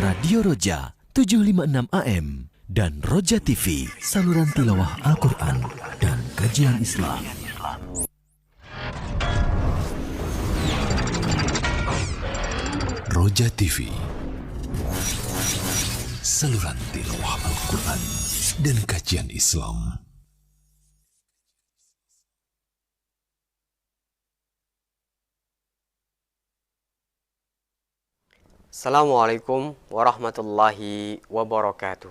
Radio Roja 756 AM dan Roja TV, saluran tilawah Al-Quran dan kajian Islam. Roja TV, saluran tilawah Al-Quran dan kajian Islam. Assalamualaikum warahmatullahi wabarakatuh.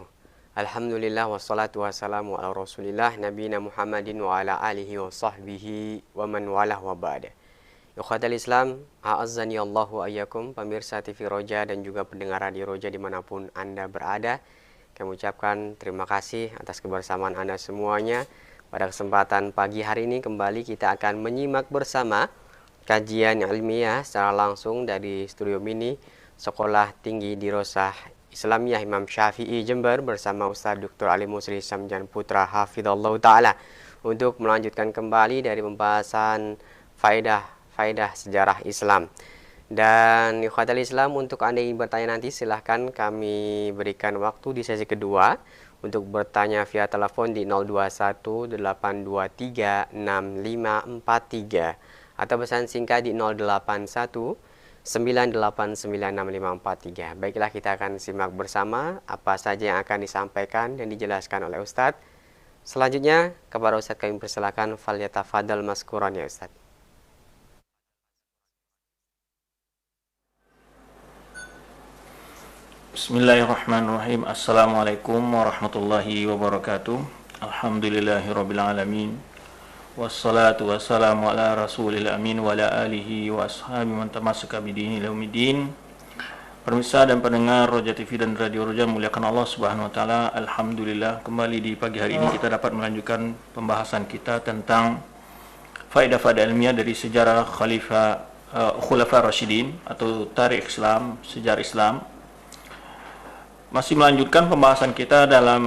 Alhamdulillah wassalatu wassalamu ala rasulillah nabiyina Muhammadin wa ala alihi wa sahbihi wa man walah wa ba'da. Ikhwatal Islam, a'azzani Allahu ayyakum, pemirsa TV Roja dan juga pendengar Radio Roja dimanapun Anda berada. Kami ucapkan terima kasih atas kebersamaan Anda semuanya. Pada kesempatan pagi hari ini kembali kita akan menyimak bersama kajian ilmiah secara langsung dari studio mini Sekolah Tinggi Dirosah Islamiyah Imam Syafi'i Jember bersama Ustaz Dr. Ali Musri Samjan Putra Hafizallahu Ta'ala untuk melanjutkan kembali dari pembahasan faedah sejarah Islam. Dan ikhwatal Islam, untuk Anda yang bertanya nanti silahkan kami berikan waktu di sesi kedua untuk bertanya via telepon di 021 823 6543 atau pesan singkat di 081 9896543. Baiklah, kita akan simak bersama apa saja yang akan disampaikan dan dijelaskan oleh Ustadz. Selanjutnya kepada Ustadz kami persilakan, falyatafadhal maskuran ya Ustadz. Bismillahirrahmanirrahim. Assalamualaikum warahmatullahi wabarakatuh. Alhamdulillahirabbil alamin. Wassalatu wassalamu ala rasulil amin wa ala alihi wa ashabi man tamassaka bidini laumiddin. Pemirsa dan pendengar Roja TV dan Radio Roja, muliakan Allah Subhanahu wa taala. Alhamdulillah, kembali di pagi hari ini kita dapat melanjutkan pembahasan kita tentang faedah-faedah ilmiah dari sejarah Khulafa Rasyidin atau tarikh Islam, sejarah Islam. Masih melanjutkan pembahasan kita dalam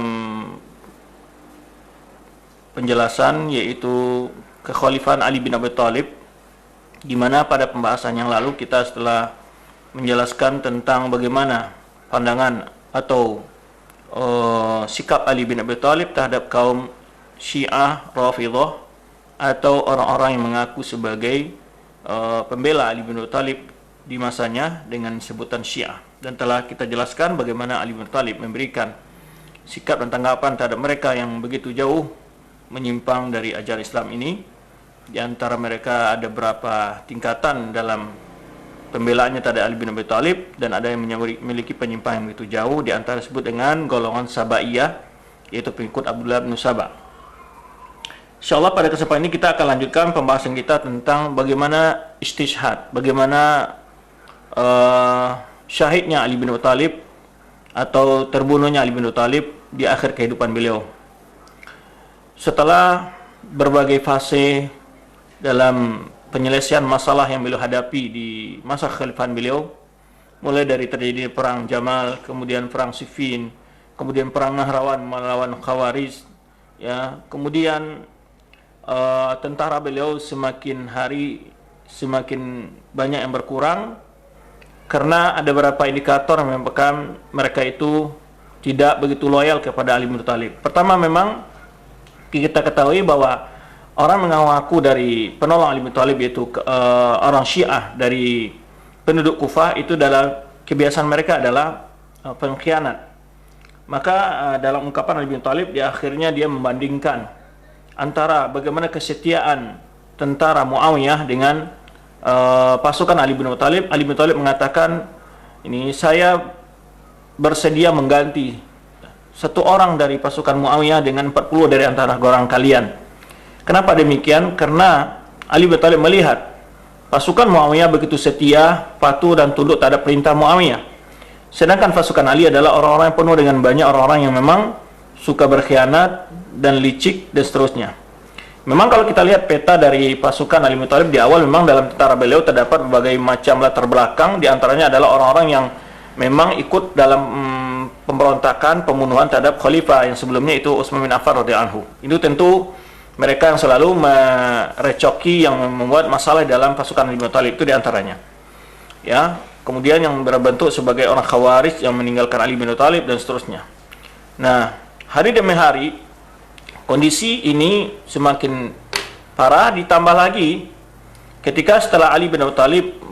penjelasan yaitu kekhalifahan Ali bin Abi Thalib, di mana pada pembahasan yang lalu kita setelah menjelaskan tentang bagaimana pandangan atau sikap Ali bin Abi Thalib terhadap kaum Syiah Rafidhah atau orang-orang yang mengaku sebagai pembela Ali bin Abi Thalib di masanya dengan sebutan Syiah, dan telah kita jelaskan bagaimana Ali bin Abi Thalib memberikan sikap dan tanggapan terhadap mereka yang begitu jauh menyimpang dari ajaran Islam ini. Di antara mereka ada beberapa tingkatan dalam pembelaannya terhadap Ali bin Abi Thalib, dan ada yang memiliki penyimpangan yang begitu jauh, di antara disebut dengan golongan Sabaiyah, yaitu pengikut Abdullah bin Saba. Insyaallah pada kesempatan ini kita akan lanjutkan pembahasan kita tentang bagaimana istishhad, bagaimana syahidnya Ali bin Abi Thalib atau terbunuhnya Ali bin Abi Thalib di akhir kehidupan beliau. Setelah berbagai fase dalam penyelesaian masalah yang beliau hadapi di masa kekhalifahan beliau, mulai dari terjadi perang Jamal, kemudian perang Siffin, kemudian perang Nahrawan melawan Khawarij, ya, kemudian tentara beliau semakin hari semakin banyak yang berkurang karena ada beberapa indikator yang menyebabkan mereka itu tidak begitu loyal kepada Ali bin Abi Thalib. Pertama, memang kita ketahui bahwa orang mengaku dari penolong Ali bin Thalib, yaitu orang Syiah dari penduduk Kufah, itu adalah kebiasaan mereka adalah pengkhianat. Maka dalam ungkapan Ali bin Thalib, di akhirnya dia membandingkan antara bagaimana kesetiaan tentara Muawiyah dengan pasukan Ali bin Thalib. Ali bin Thalib mengatakan, ini saya bersedia mengganti satu orang dari pasukan Muawiyah dengan 40 dari antara orang kalian. Kenapa demikian? Karena Ali bin Thalib melihat pasukan Muawiyah begitu setia, patuh dan tunduk terhadap perintah Muawiyah. Sedangkan pasukan Ali adalah orang-orang yang penuh dengan banyak orang-orang yang memang suka berkhianat dan licik dan seterusnya. Memang kalau kita lihat peta dari pasukan Ali bin Thalib di awal, memang dalam tentara beliau terdapat berbagai macam latar belakang, di antaranya adalah orang-orang yang memang ikut dalam pemberontakan pembunuhan terhadap khalifah yang sebelumnya, itu Utsman bin Affan radhiyallahu anhu. Itu tentu mereka yang selalu merecoki yang membuat masalah dalam pasukan Ali bin Thalib, itu diantaranya. Ya, kemudian yang berbentuk sebagai orang Khawarij yang meninggalkan Ali bin Abi Thalib dan seterusnya. Nah, hari demi hari kondisi ini semakin parah, ditambah lagi ketika setelah Ali bin Abi Thalib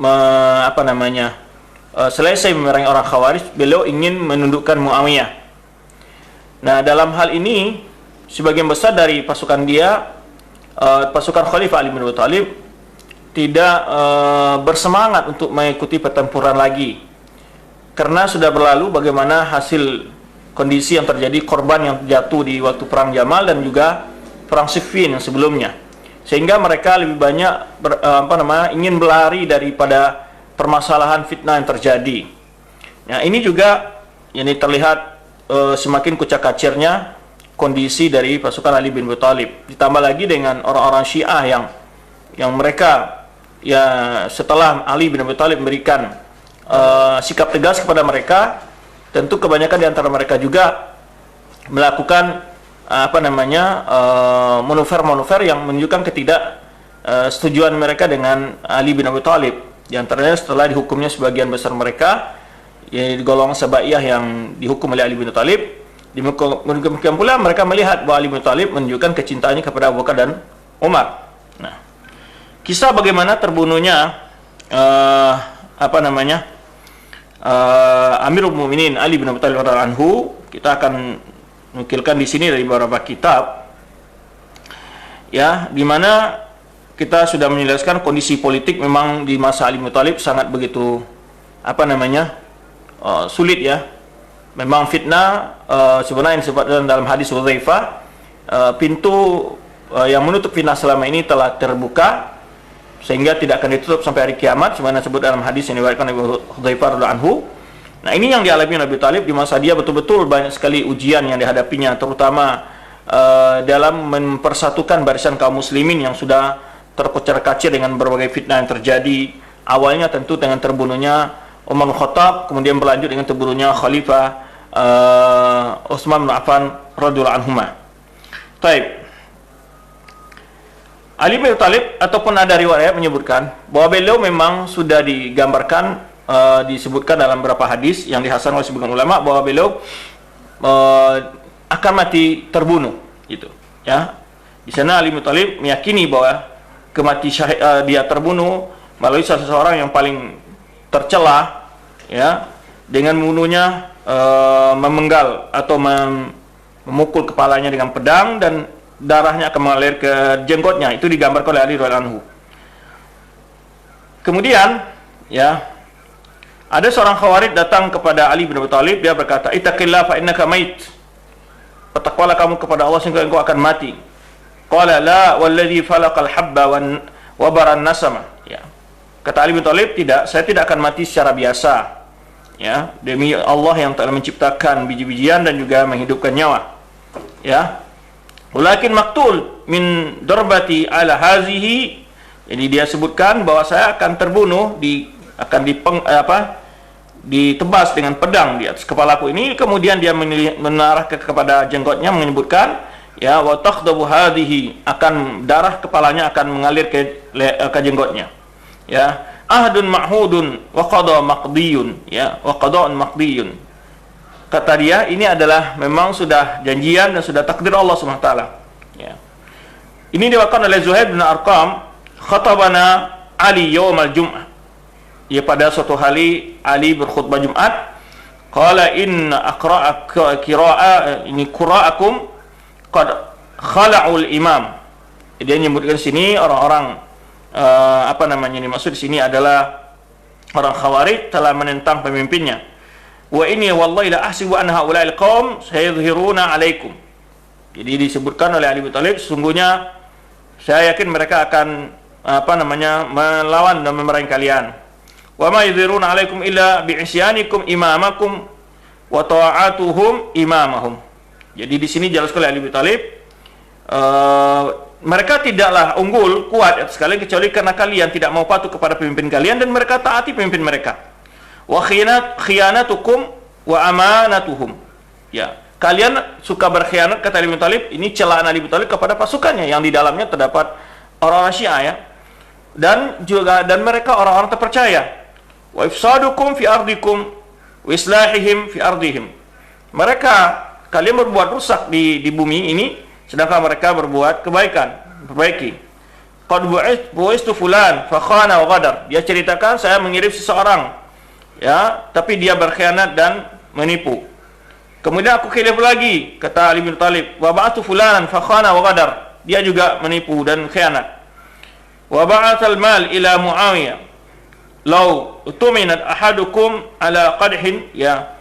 selesai memerangi orang Khawarij, beliau ingin menundukkan Muawiyah. Nah, dalam hal ini sebagian besar dari pasukan dia, pasukan Khalifah Ali bin Abi Thalib tidak bersemangat untuk mengikuti pertempuran lagi, karena sudah berlalu bagaimana hasil kondisi yang terjadi, korban yang jatuh di waktu perang Jamal dan juga perang Siffin yang sebelumnya, sehingga mereka lebih banyak ingin berlari daripada permasalahan fitnah yang terjadi. Nah, ini juga ini terlihat semakin kucak-kacirnya kondisi dari pasukan Ali bin Abi Thalib, ditambah lagi dengan orang-orang Syiah yang mereka ya setelah Ali bin Abi Thalib memberikan sikap tegas kepada mereka, tentu kebanyakan di antara mereka juga melakukan manuver-manuver yang menunjukkan ketidaksetujuan mereka dengan Ali bin Abi Thalib. Di antaranya setelah dihukumnya sebagian besar mereka, yaitu golongan Sabaiyah yang dihukum oleh Ali bin Abi Thalib, demikian pula mereka melihat bahwa Ali bin Abi Thalib menunjukkan kecintaannya kepada Abu Bakar dan Umar. Nah, kisah bagaimana terbunuhnya Amirul Mukminin Ali bin Abi Thalib radhiyallahu anhu, kita akan nukilkan di sini dari beberapa kitab, ya, di mana kita sudah menjelaskan kondisi politik memang di masa Ali bin Abi Thalib sangat begitu sulit, ya. Memang fitnah sebenarnya disebutkan dalam hadis Hudzaifah, pintu yang menutup fitnah selama ini telah terbuka sehingga tidak akan ditutup sampai hari kiamat, sebagaimana disebut dalam hadis yang diriwayatkan oleh Hudzaifah radhiyallahu anhu. Nah, ini yang dialami Nabi Thalib di masa dia, betul-betul banyak sekali ujian yang dihadapinya, terutama dalam mempersatukan barisan kaum muslimin yang sudah terkocar-kacir dengan berbagai fitnah yang terjadi. Awalnya tentu dengan terbunuhnya Umar bin Khattab, kemudian berlanjut dengan terbunuhnya Khalifah Utsman bin Affan radhiyallahu anhuma. Baik. Ali bin Abi Thalib, ataupun ada riwayat menyebutkan bahwa beliau memang sudah digambarkan, disebutkan dalam beberapa hadis yang dihasankan oleh sebagian ulama bahwa beliau akan mati terbunuh, gitu, ya. Di sana Ali bin Abi Thalib meyakini bahwa dia terbunuh melalui seseorang yang paling tercela, ya, dengan membunuhnya memenggal atau memukul kepalanya dengan pedang dan darahnya akan mengalir ke jenggotnya. Itu digambarkan oleh Ali radhiyallahu anhu. Kemudian, ya, ada seorang Khawarij datang kepada Ali bin Abi Thalib, dia berkata, "Ittaqillah fa innaka mait." Bertakwalah kamu kepada Allah sehingga engkau akan mati. Qala la walladhi falaqal habba wa baran nasama. Ya. Kata Ali bin Thalib, tidak, saya tidak akan mati secara biasa. Ya, demi Allah yang telah menciptakan biji-bijian dan juga menghidupkan nyawa. Ya. Walakin maktul min darbati ala hazihi. Jadi dia sebutkan bahwa saya akan terbunuh ditebas dengan pedang di atas kepalaku ini. Kemudian dia menarah kepada jenggotnya, menyebutkan, ya, wa takhdabu hadhihi, akan darah kepalanya akan mengalir ke jenggotnya. Ya, ahdun ma'hudun wa qada maqdiyun, ya, wa qada'un maqdiyun. Kata dia, ini adalah memang sudah janjian dan sudah takdir Allah Subhanahu wa taala. Ya. Ini diwakilkan oleh Zuhair bin Arqam, khatabana Ali yaumal jum'ah. Ya, pada suatu hari Ali berkhutbah Jumat, qala inna qira'akum qad khala'ul imam. Dia menyebutkan sini orang-orang dimaksud di sini adalah orang Khawarij telah menentang pemimpinnya. Wa inni wallahi la ahsibu anna haula'il qaum sayadhhiruna 'alaikum. Jadi disebutkan oleh Ali bin Thalib, sesungguhnya saya yakin mereka akan melawan dan memerangi kalian. Wa ma yadhhiruna 'alaikum illa bi'isyanikum imamakum wa ta'atuhum imamahum. Jadi di sini jelas oleh Ali bin Thalib, mereka tidaklah unggul kuat atas kalian kecuali karena kalian tidak mau patuh kepada pemimpin kalian dan mereka taati pemimpin mereka. Wa khiyanatukum wa amanatuhum. Ya, kalian suka berkhianat, kata Ali bin Thalib. Ini celaan Ali bin Thalib kepada pasukannya yang di dalamnya terdapat orang-orang Syiah, ya. Dan mereka orang-orang terpercaya. wa ifsadukum fi ardikum wa islahihim fi ardihim. Mereka, kalian berbuat rusak di bumi ini, sedangkan mereka berbuat kebaikan, perbaiki. Qad bu'istu fulan fa khana wa ghadar. Dia ceritakan, saya mengirim seseorang, ya, tapi dia berkhianat dan menipu. Kemudian aku kirim lagi, kata Ali bin Thalib, wa ba'atu fulanan fa khana wa ghadar. Dia juga menipu dan khianat. Wa ba'atsal mal ila Muawiyah. Lau tuminat ahadukum ala qadhin, ya.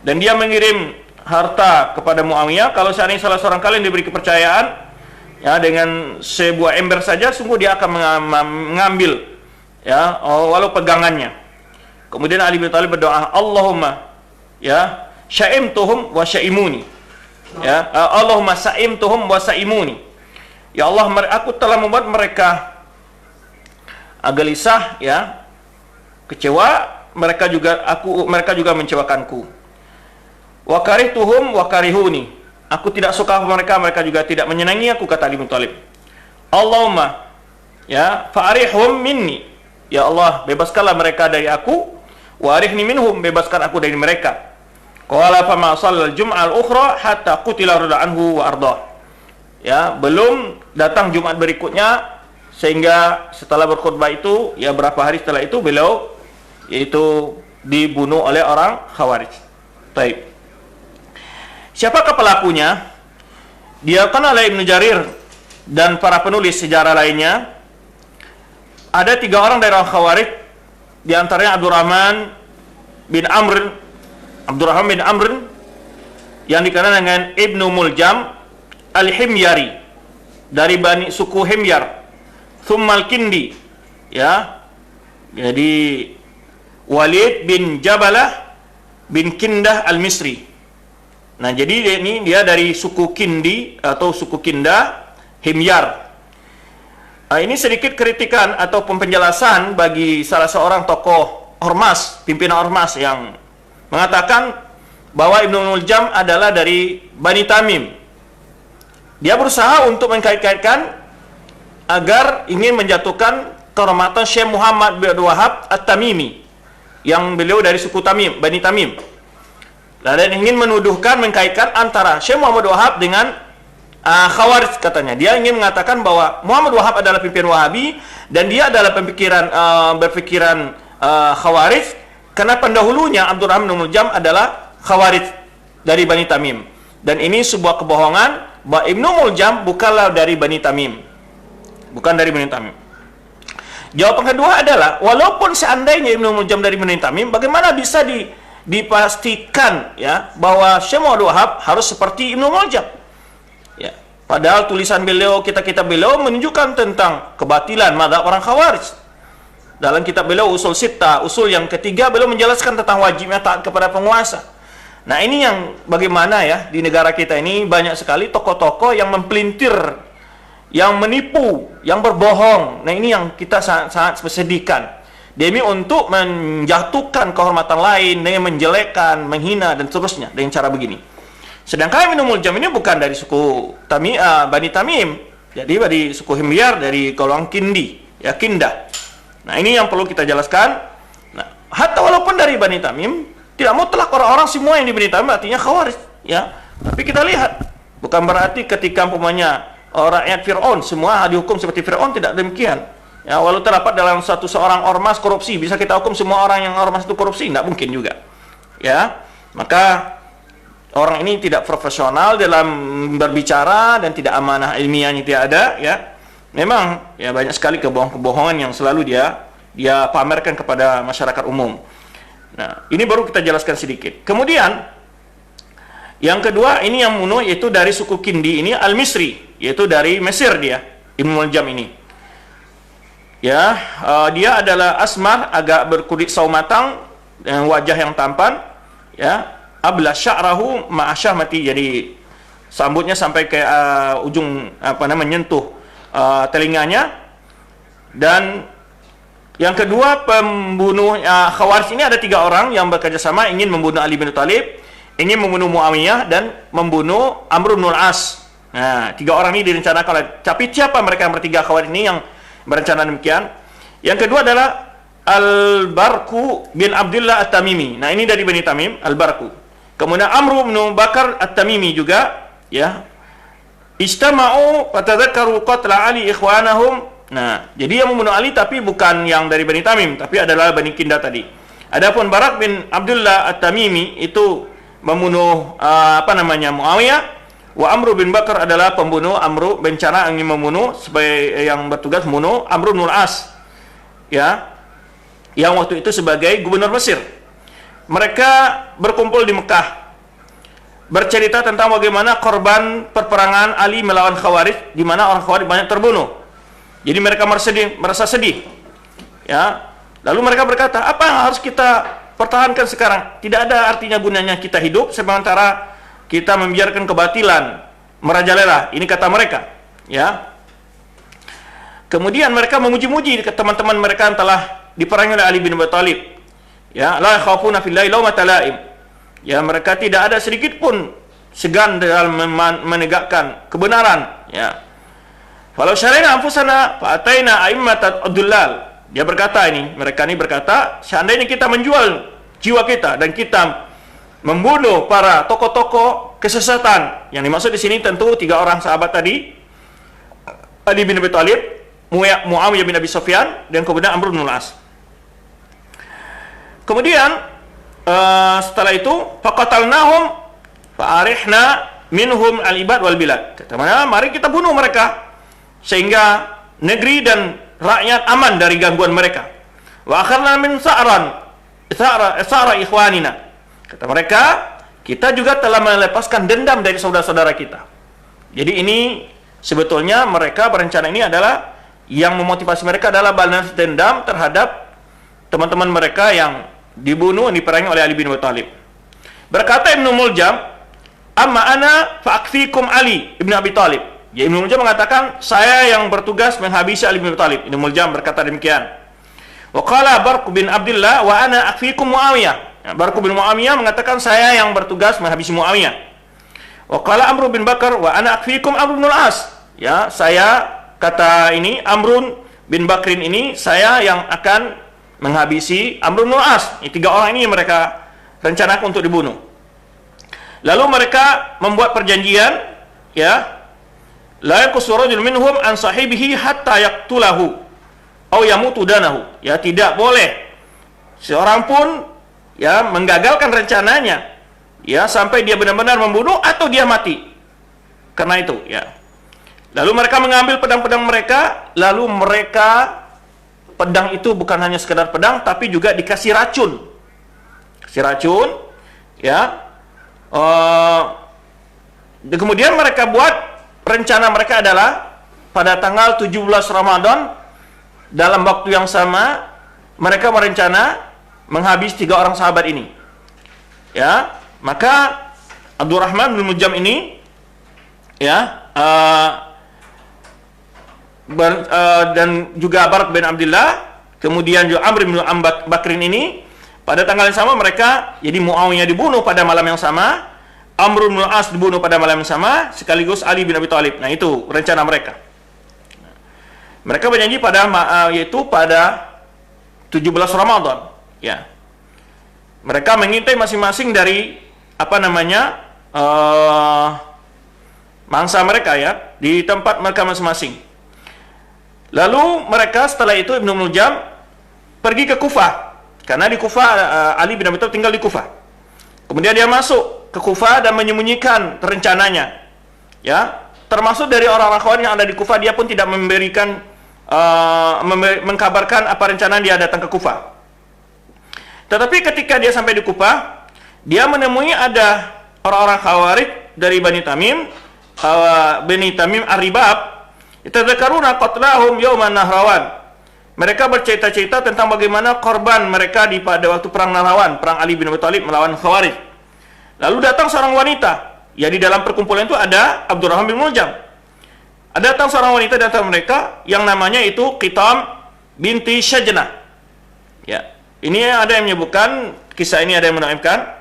Dan dia mengirim harta kepada Muawiyah, kalau seandainya salah seorang kalian diberi kepercayaan, ya, dengan sebuah ember saja, sungguh dia akan mengambil, ya, walau pegangannya. Kemudian Ali bin Thalib berdoa, Allahumma, ya, sya'imtuhum wa sya'imuni, ya, Allahumma sa'imtuhum wa sa'imuni. Ya Allah, aku telah membuat mereka gelisah, ya, kecewa, mereka juga mengecewakanku. Wa karihtuhum wa karihuni. Aku tidak suka mereka, mereka juga tidak menyenangi aku, kata Ali bin Thalib. Allahumma, ya, fa'arihum minni. Ya Allah, bebaskanlah mereka dari aku, wa arihni minhum, bebaskan aku dari mereka. Qala fama shallal jum'al ukhra hatta qutila rada anhu wa ardah. Ya, belum datang Jumat berikutnya, sehingga setelah berkhutbah itu, ya, berapa hari setelah itu beliau yaitu dibunuh oleh orang Khawarij. Baik. Siapakah pelakunya? Diakan oleh Ibnu Jarir dan para penulis sejarah lainnya. Ada 3 orang dari orang Khawarij, di antaranya Abdurrahman bin Amr yang dikenal dengan Ibnu Muljam Al-Himyari dari Bani suku Himyar. Thummal Kindi, ya. Jadi Walid bin Jabalah bin Kindah Al-Misri. Nah, jadi dia dari suku Kindi atau suku Kindah Himyar. Ini sedikit kritikan atau penjelasan bagi salah seorang tokoh ormas, pimpinan ormas, yang mengatakan bahwa Ibnu Muljam adalah dari Bani Tamim. Dia berusaha untuk mengkait-kaitkan agar ingin menjatuhkan kehormatan Syekh Muhammad bin Abdul Wahab At-Tamimi, yang beliau dari suku Tamim, Bani Tamim. Dan ingin menuduhkan, mengkaitkan antara Syekh Muhammad Wahab dengan Khawarij, katanya. Dia ingin mengatakan bahwa Muhammad Wahab adalah pimpinan Wahabi dan dia adalah berpikiran Khawarij, karena pendahulunya Abdurrahman bin Muljam adalah Khawarij dari Bani Tamim. Dan ini sebuah kebohongan bahwa Ibnu Muljam bukanlah dari Bani Tamim. Bukan dari Bani Tamim. Jawaban kedua adalah, walaupun seandainya Ibnu Muljam dari Bani Tamim, bagaimana bisa dipastikan, ya, bahwa Syekh Muhammad Wahab harus seperti Ibnu Muljam? Ya, padahal tulisan beliau, kitab-kitab beliau menunjukkan tentang kebatilan mazhab orang Khawarij. Dalam kitab beliau Usul Sittah, usul yang ketiga, beliau menjelaskan tentang wajibnya taat kepada penguasa. Nah, ini yang bagaimana, ya, di negara kita ini banyak sekali tokoh-tokoh yang mempelintir, yang menipu, yang berbohong. Nah, ini yang kita sangat sedihkan. Demi untuk menjatuhkan kehormatan lain dengan menjelekkan, menghina, dan seterusnya dengan cara begini. Sedangkan Ibnu Muljam ini bukan dari suku Bani Tamim, jadi dari suku Himyar, dari golongan Kindi, ya, Kindah. Nah, ini yang perlu kita jelaskan. Nah, hatta walaupun dari Bani Tamim, tidak mutlak orang-orang semua yang di Bani Tamim artinya Khawarij, ya. Tapi kita lihat, bukan berarti ketika umpamanya rakyat Fir'aun semua dihukum seperti Fir'aun, tidak demikian. Ya, walau terdapat dalam seorang ormas korupsi, bisa kita hukum semua orang yang ormas itu korupsi? Tidak mungkin juga. Ya, maka orang ini tidak profesional dalam berbicara dan tidak amanah ilmiahnya tidak ada, ya. Memang, ya, banyak sekali kebohongan yang selalu dia pamerkan kepada masyarakat umum. Nah, ini baru kita jelaskan sedikit. Kemudian yang kedua, ini yang bunuh yaitu dari suku Kindi ini Al-Misri, yaitu dari Mesir dia, Ibnu Muljam ini. Ya, dia adalah asmar, agak berkulit sawo matang dengan wajah yang tampan, ya. Abla sya'rahu ma'asyahmati, jadi sambutnya sampai ke ujung menyentuh telinganya. Dan yang kedua, pembunuh Khawarij ini ada 3 orang yang bekerjasama ingin membunuh Ali bin Thalib, ingin membunuh Muawiyah, dan membunuh Amr bin As. Nah, 3 orang ini direncanakan oleh, tapi siapa mereka yang bertiga Khawarij ini yang berencana demikian? Yang kedua adalah Al-Barku bin Abdullah At-Tamimi. Nah, ini dari Bani Tamim, Al-Barku. Kemudian Amr bin Bakar At-Tamimi juga, ya. Istama'u fatadzakkaru qatla Ali ikhwanahum. Nah, jadi yang membunuh Ali tapi bukan yang dari Bani Tamim, tapi adalah Bani Kinda tadi. Adapun Barak bin Abdullah At-Tamimi itu membunuh Muawiyah. Wa Amr bin Bakar adalah pembunuh. Amr berencana ingin membunuh sebagai yang bertugas membunuh Amr bin As, ya, yang waktu itu sebagai gubernur Mesir. Mereka berkumpul di Mekah, bercerita tentang bagaimana korban perperangan Ali melawan Khawarij, di mana orang Khawarij banyak terbunuh. Jadi mereka merasa sedih, ya. Lalu mereka berkata, apa yang harus kita pertahankan sekarang? Tidak ada artinya gunanya kita hidup sementara kita membiarkan kebatilan merajalela. Ini kata mereka, ya. Kemudian mereka memuji-muji ke teman-teman mereka yang telah diperangi oleh Ali bin Abi Thalib. Ya, la khafuna fillahi lawmata laim. Ya, mereka tidak ada sedikit pun segan dalam menegakkan kebenaran, ya. Falau syaraina anfusana fa ataina a'immata ad-dullal. Dia berkata mereka ini berkata, seandainya kita menjual jiwa kita dan kita membunuh para tokoh-tokoh kesesatan. Yang dimaksud di sini tentu 3 orang sahabat tadi, Ali bin Abi Thalib, Muawiyah bin Abi Sufyan, dan kemudian Amr bin As. Kemudian setelah itu faqatalnahum fa'arihna minhum al-ibad wal bilad. Kata mana, mari kita bunuh mereka sehingga negeri dan rakyat aman dari gangguan mereka. Wa akharna min sa'ra ikhwanina. Kata mereka, kita juga telah melepaskan dendam dari saudara-saudara kita. Jadi ini sebetulnya mereka berencana, ini adalah yang memotivasi mereka adalah balas dendam terhadap teman-teman mereka yang dibunuh, diperangi oleh Ali bin Abi Thalib. Berkata Ibnu Muljam, amma ana fa'akfikum Ali ibn Abi Thalib. Ya, Ibnu Muljam mengatakan, saya yang bertugas menghabisi Ali bin Abi Thalib. Ibnu Muljam berkata demikian. Wa qala Barq bin Abdullah wa ana akfikum Muawiyah. Barq bin Muawiyah mengatakan, saya yang bertugas menghabisi Muawiyah. Wa qala Amr bin Bakar wa ana akfikum Amr bin As. Ya, saya kata ini Amr bin Bakrin ini, saya yang akan menghabisi Amr bin As. Ini 3 orang ini mereka rencanakan untuk dibunuh. Lalu mereka membuat perjanjian, ya, la yaqsu rajul minhum an sahibihi hatta yaqtulahu aw yamutu danahu. Ya, tidak boleh seorang pun, ya, menggagalkan rencananya, ya, sampai dia benar-benar membunuh atau dia mati. Karena itu, ya. Lalu mereka mengambil pedang-pedang mereka, lalu mereka, pedang itu bukan hanya sekedar pedang, tapi juga dikasih racun. Kasih racun, ya. Kemudian mereka buat, rencana mereka adalah pada tanggal 17 Ramadan, dalam waktu yang sama, mereka merencana menghabis 3 orang sahabat ini. Ya, maka Abdurrahman bin Muljam ini, ya, dan juga Barak bin Abdullah, kemudian juga Amr bin Bakrin ini, pada tanggal yang sama mereka, jadi Muawiyah dibunuh pada malam yang sama, Amr bin As dibunuh pada malam yang sama, sekaligus Ali bin Abi Thalib. Nah, itu rencana mereka. Mereka berjanji yaitu pada 17 Ramadan, ya. Mereka mengintai masing-masing dari mangsa mereka, ya, di tempat mereka masing-masing. Lalu mereka setelah itu Ibnu Muljam pergi ke Kufah, karena di Kufah Ali bin Abi Thalib tinggal di Kufah. Kemudian dia masuk ke Kufah dan menyembunyikan rencananya, ya. Termasuk dari orang-orang Khawarij yang ada di Kufah, dia pun tidak memberikan mengkabarkan apa rencana dia datang ke Kufah. Tetapi ketika dia sampai di Kufah, dia menemui ada orang-orang Khawarij dari Bani Tamim, Ar-Ribab, yatadzakaruna qatlahum yauman Nahrawan. Mereka bercerita-cerita tentang bagaimana korban mereka pada waktu perang Nahrawan, perang Ali bin Abi Thalib melawan Khawarij. Lalu datang seorang wanita, ya, di dalam perkumpulan itu ada Abdurrahman bin Muljam. Ada datang seorang wanita di antara mereka yang namanya itu Qitam binti Syajnah. Ya, ini ada yang menyebutkan kisah ini, ada yang menaifkan.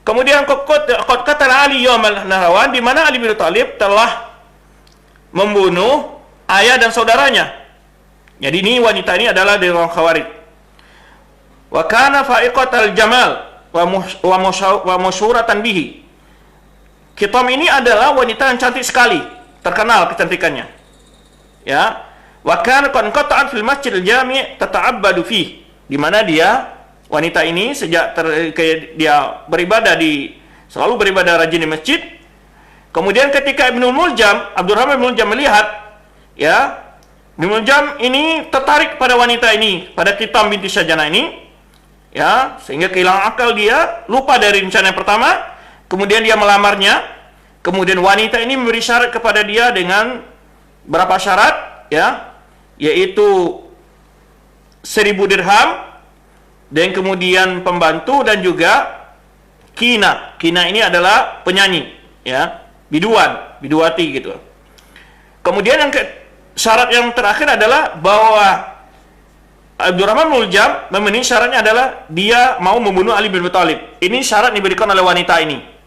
Kemudian qad qatala Ali yaumal Nahrawan, di mana Ali bin Abi Thalib telah membunuh ayah dan saudaranya. Jadi ini wanita ini adalah dari orang Khawarij. wa kana fa'iqatal jamal wa masyhuratan bihi. Khitam ini adalah wanita yang cantik sekali, terkenal kecantikannya. Ya, wa kana qad qata'at fil masjidil jami' tata'abbadu fihi, di mana dia wanita ini sejak dia selalu beribadah rajin di masjid. Kemudian ketika Ibnul Muljam, Abdurrahman bin Muljam melihat, ya, Ibnul Muljam ini tertarik pada wanita ini, pada Khitam binti Syajana ini, ya, sehingga kehilangan akal, dia lupa dari rencana yang pertama. Kemudian dia melamarnya. Kemudian wanita ini memberi syarat kepada dia dengan berapa syarat, ya, yaitu 1000 dirham, dan kemudian pembantu, dan juga kina. Kina ini adalah penyanyi, ya, biduati gitu. Kemudian syarat yang terakhir adalah bahwa Abdurrahman Muljam memenuhi syaratnya adalah dia mau membunuh Ali bin Abi Thalib. Ini syarat diberikan oleh wanita ini.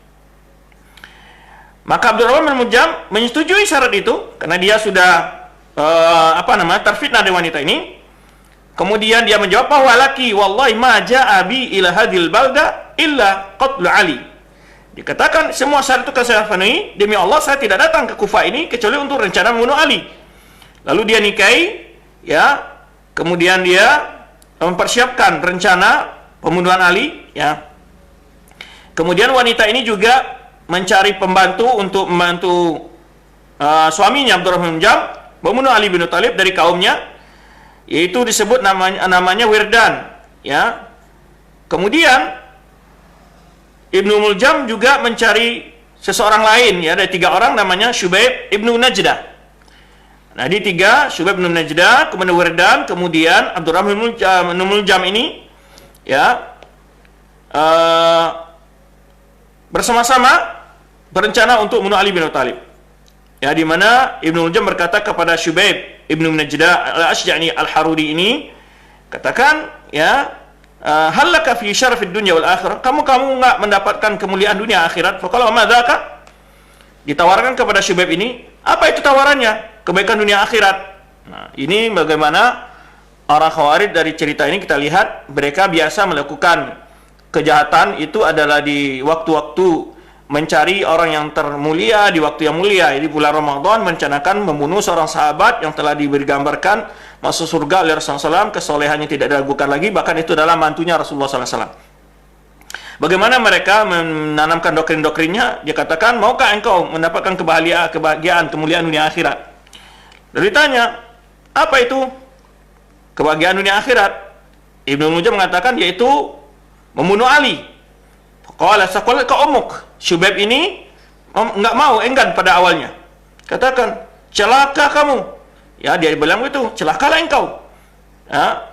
Maka Abdurrahman bin Muljam menyetujui syarat itu karena dia sudah terfitnah dengan wanita ini. Kemudian dia menjawab, bahwa laki wallahi ma ja'a bi ila hadhil balda illa qatl Ali. Dikatakan semua syarat itu saya penuhi, demi Allah saya tidak datang ke Kufah ini kecuali untuk rencana membunuh Ali. Lalu dia nikahi, ya. Kemudian dia mempersiapkan rencana pembunuhan Ali, ya. Kemudian wanita ini juga mencari pembantu untuk membantu suaminya Abdurrahman bin Muljam membunuh Ali bin Abi Thalib dari kaumnya, yaitu disebut namanya Wirdan, ya. Kemudian Ibnu Muljam juga mencari seseorang lain, ya, ada 3 orang namanya Syubaib Ibnu Najdah. Nah, di 3, Syubaib Ibnu Najdah, kemudian Wirdan, kemudian Abdurrahman bin Muljam ini, ya, bersama-sama berencana untuk membunuh Ali bin Abi Thalib. Ya, di mana Ibnu Muljam berkata kepada Syubaib Ibnu Najdah al-Ashja'ni al-Haruri ini, katakan, ya, halaka fi syarafid dunya wal akhirah, kamu enggak mendapatkan kemuliaan dunia akhirat. Faqala ma dzaka, ditawarkan kepada Syubaib ini, apa itu tawarannya? Kebaikan dunia akhirat. Nah, ini bagaimana orang Khawarij dari cerita ini kita lihat, mereka biasa melakukan kejahatan itu adalah di waktu-waktu mencari orang yang termulia di waktu yang mulia. Di bulan Ramadan merencanakan membunuh seorang sahabat yang telah diberi gambarkan masuk surga oleh Rasulullah SAW, kesolehannya tidak diragukan lagi, bahkan itu adalah mantunya Rasulullah SAW. Bagaimana mereka menanamkan doktrin-doktrinnya? Dia katakan, maukah engkau mendapatkan kebahagiaan, kemuliaan dunia akhirat? Lalu ditanya, apa itu kebahagiaan dunia akhirat? Ibnu Muljam mengatakan, yaitu membunuh Ali. Qala saqalaka ummuk. Syubaib ini enggak mau, enggan pada awalnya. Katakan, celaka kamu. Ya, dia bilang begitu, celakalah engkau. Ya.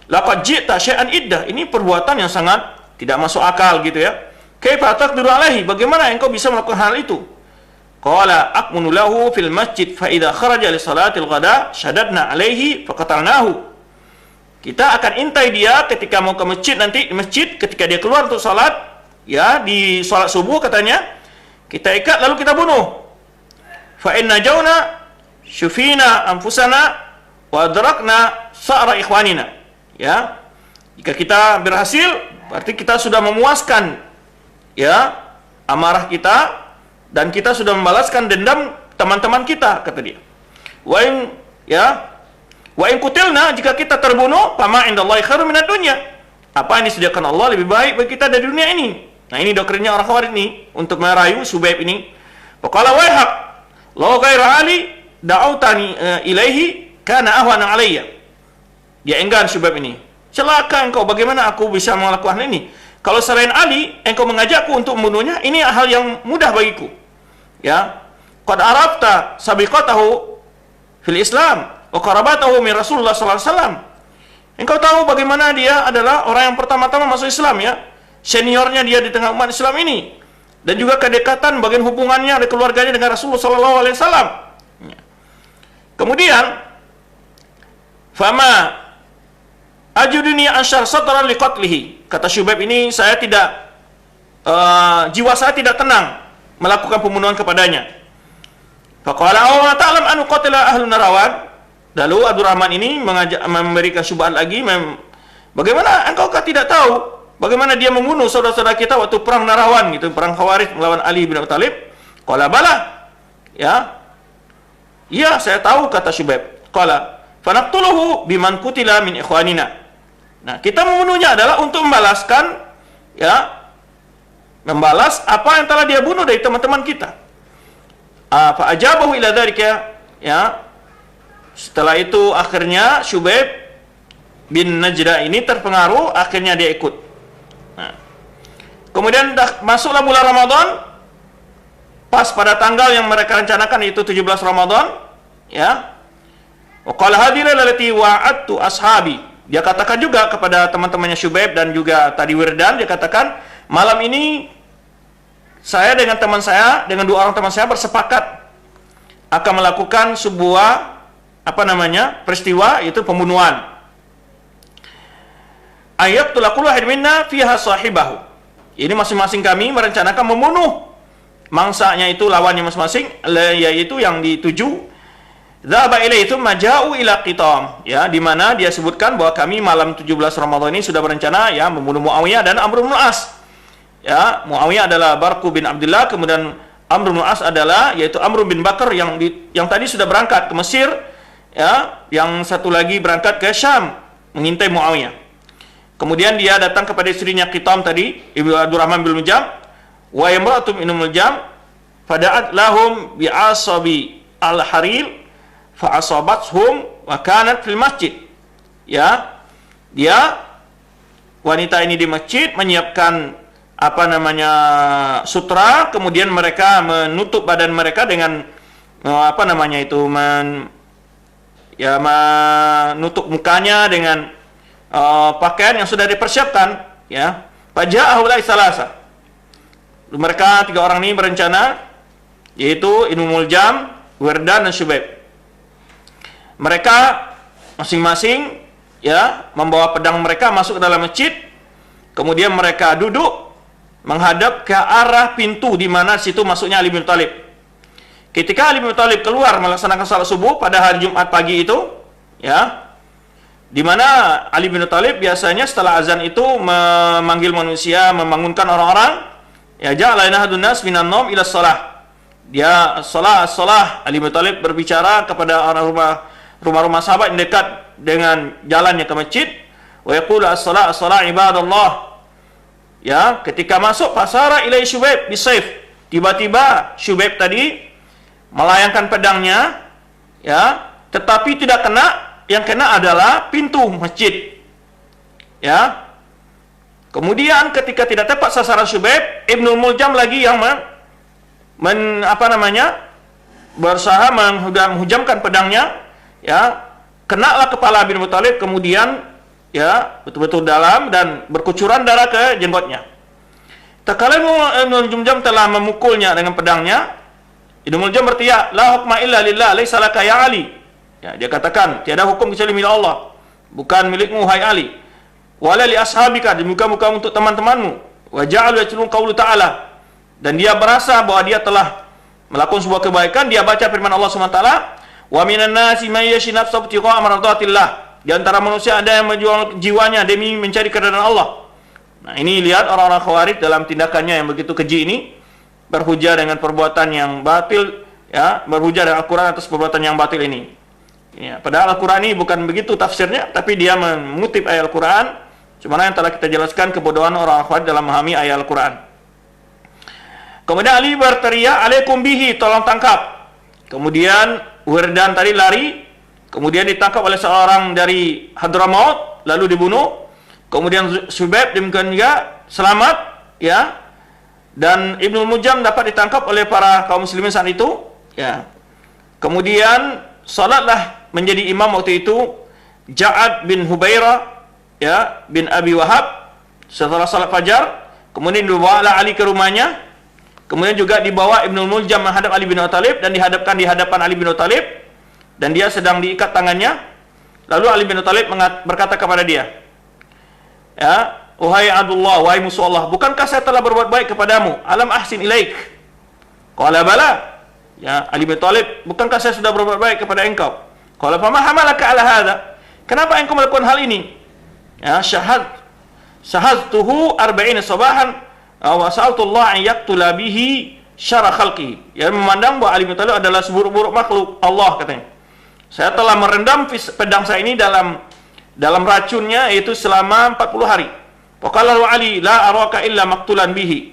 Laqad ji'ta syai'an iddah. Ini perbuatan yang sangat tidak masuk akal gitu ya. Kaifa taqdiru alaihi? Bagaimana engkau bisa melakukan hal itu? Qala aqmunu lahu fil masjid fa idza kharaja li salatil ghada syadadna alaihi faqatalnahu. Kita akan intai dia ketika mau ke masjid, nanti di masjid ketika dia keluar untuk salat, ya, di salat subuh katanya, kita ikat lalu kita bunuh. Fa inna jauna syufina anfusana wa adrakna sa'ra ikhwanina. Ya. Jika kita berhasil, berarti kita sudah memuaskan, ya, amarah kita, dan kita sudah membalaskan dendam teman-teman kita, kata dia. Wa in kutilna, jika kita terbunuh, fama indallahi khairum minad dunya. Apa yang disediakan Allah lebih baik bagi kita dari dunia ini. Nah, ini doktrinnya orang Khawarij ini untuk merayu Syubaib ini. Faqala waihak law ghaira ali da'autani ilaihi kana ahwana alayya. Dia enggan Syubaib ini. Celaka engkau, bagaimana aku bisa melakukan ini? Kalau selain Ali, engkau mengajakku untuk membunuhnya, ini hal yang mudah bagiku. Ya. Qad arafta sabiqatahu fil Islam wa qarabatahu min Rasulullah sallallahu alaihi wasallam. Engkau tahu bagaimana dia adalah orang yang pertama-tama masuk Islam, ya. Seniornya dia di tengah umat Islam ini. Dan juga kedekatan bagian hubungannya dari keluarganya dengan Rasulullah sallallahu alaihi wasallam. Kemudian fama ajuduni asyar satran liqatlihi. Kata Syubaib ini, saya tidak jiwa saya tidak tenang melakukan pembunuhan kepadanya. Faqala aw ta'lam an qatila ahlun narawan. Lalu Abdurrahman ini memberikan syubhat lagi, bagaimana engkau tidak tahu bagaimana dia membunuh saudara-saudara kita waktu perang Nahrawan gitu, perang Khawarij melawan Ali bin Abi Thalib? Qala bala. Ya. Iya, saya tahu, kata Syubaib. Qala fanaqtuluhu biman qutila min ikhwanina. Nah, kita membunuhnya adalah untuk membalaskan, ya, membalas apa yang telah dia bunuh dari teman-teman kita. Fa ajabahu ila dzalika, ya. Setelah itu akhirnya Syubaib bin Najdah ini terpengaruh, akhirnya dia ikut. Nah, kemudian masuklah bulan Ramadan, pas pada tanggal yang mereka rencanakan, itu 17 Ramadan, ya. Wa qala hadhihi allati wa'adtu ashabi. Dia katakan juga kepada teman-temannya Syubaib dan juga tadi Wirdan, dia katakan, malam ini saya dengan teman saya, dengan 2 orang teman saya bersepakat akan melakukan sebuah peristiwa, yaitu pembunuhan. Ayat tulakul wahid minna fiha sahibahu. Ini masing-masing kami merencanakan membunuh mangsanya, itu lawannya masing-masing, yaitu yang dituju. Dzaba ilaihi tsumma ja'u ila qitam, ya, di mana dia sebutkan bahwa kami malam 17 Ramadan ini sudah berencana, ya, membunuh Muawiyah dan Amr bin As. Ya, Muawiyah adalah Barku bin Abdullah, kemudian Amr bin As adalah, yaitu Amr bin Bakar yang tadi sudah berangkat ke Mesir, ya, yang satu lagi berangkat ke Syam mengintai Muawiyah. Kemudian dia datang kepada istrinya Qitam tadi, Ibu Abdurrahman bin Muljam, wa imra'atum min Muljam, fada'at lahum bi'asabi al-haril fa asabathum wa kanat fil masjid. Ya, dia, wanita ini di masjid menyiapkan sutra, kemudian mereka menutup badan mereka dengan menutup mukanya dengan pakaian yang sudah dipersiapkan, ya. Faja'ahu salasa. Mereka 3 orang ini berencana, yaitu Ibnu Muljam, Wirdan dan Syubaib. Mereka masing-masing, ya, membawa pedang mereka masuk ke dalam masjid. Kemudian mereka duduk menghadap ke arah pintu di mana situ masuknya Ali bin Thalib. Ketika Ali bin Thalib keluar melaksanakan salat subuh pada hari Jumat pagi itu, ya, di mana Ali bin Thalib biasanya setelah azan itu memanggil manusia, membangunkan orang-orang, ya, ja'ala yanahadun nas minan naum ila shalah. Dia shalah. Ali bin Thalib berbicara kepada orang rumah-rumah sahabat yang dekat dengan jalannya ke masjid, wa yaqulu as-shalah ibadallah. Ya, ketika masuk fasara ilai Syubaib bisayf. Tiba-tiba Syubaib tadi melayangkan pedangnya, ya, tetapi tidak kena, yang kena adalah pintu masjid. Ya. Kemudian ketika tidak tepat sasaran Syubaib, Ibnu Muljam lagi yang berusaha menghujamkan pedangnya, ya, kenalah kepala bin Abi Thalib, kemudian, ya, betul-betul dalam dan berkucuran darah ke jenggotnya. Tatkala Ibnu Muljam telah memukulnya dengan pedangnya, Ibnu Muljam berteriak, la hukma illa lillah, laisa laka ya Ali. Ya, dia katakan, tiada hukum kecuali milik Allah, bukan milikmu hai Ali. Wala li ashabika, bukan untuk teman-temanmu. Wa ja'alu yatlun qaulu ta'ala. Dan dia merasa bahwa dia telah melakukan sebuah kebaikan. Dia baca firman Allah SWT, wa minan nasi may yashi nafsahu ibtigha'a mardatillah. Di antara manusia ada yang menjual jiwanya demi mencari keridhaan Allah. Nah, ini lihat orang-orang Khawarij dalam tindakannya yang begitu keji ini, berhujah dengan perbuatan yang batil, ya, berhujah dengan Al-Quran atas perbuatan yang batil ini. Ya, padahal Al-Quran ini bukan begitu tafsirnya, tapi dia mengutip ayat Al-Quran. Cuma yang telah kita jelaskan kebodohan orang Khawarij dalam memahami ayat Al-Quran. Kemudian Ali berteriak, alaikum bihi, tolong tangkap. Kemudian Wirdan tadi lari, kemudian ditangkap oleh seorang dari Hadramaut, lalu dibunuh. Kemudian Syubaib demikian juga selamat, ya. Dan Ibnu Muljam dapat ditangkap oleh para kaum muslimin saat itu, ya. Kemudian salatlah menjadi imam waktu itu Ja'ad bin Hubairah, ya, bin Abi Wahab setelah salat fajar. Kemudian dibawa Ali ke rumahnya. Kemudian juga dibawa Ibnu Muljam menghadap Ali bin Abi Thalib dan dihadapkan di hadapan Ali bin Abi Thalib, dan dia sedang diikat tangannya. Lalu Ali bin Abi Thalib berkata kepada dia, ya, wahai Abdullah, wahai musuh Allah, bukankah saya telah berbuat baik kepadamu? Alam ahsin ilaik. Qala bala. Ya, Ali bin Abi Thalib, bukankah saya sudah berbuat baik kepada engkau? Qala fama hamalaka ala hadha. Kenapa engkau melakukan hal ini? Ya, sahaztuhu arba'ina sabahan wa sa'altullah an yaqtula bihi syara khalqi. Ya, memandang bahwa Ali bin Thalib adalah seburuk-buruk makhluk Allah, katanya. Saya telah merendam pedang saya ini dalam racunnya, yaitu selama 40 hari. Faqala Ali la araka illa maqtulan bihi.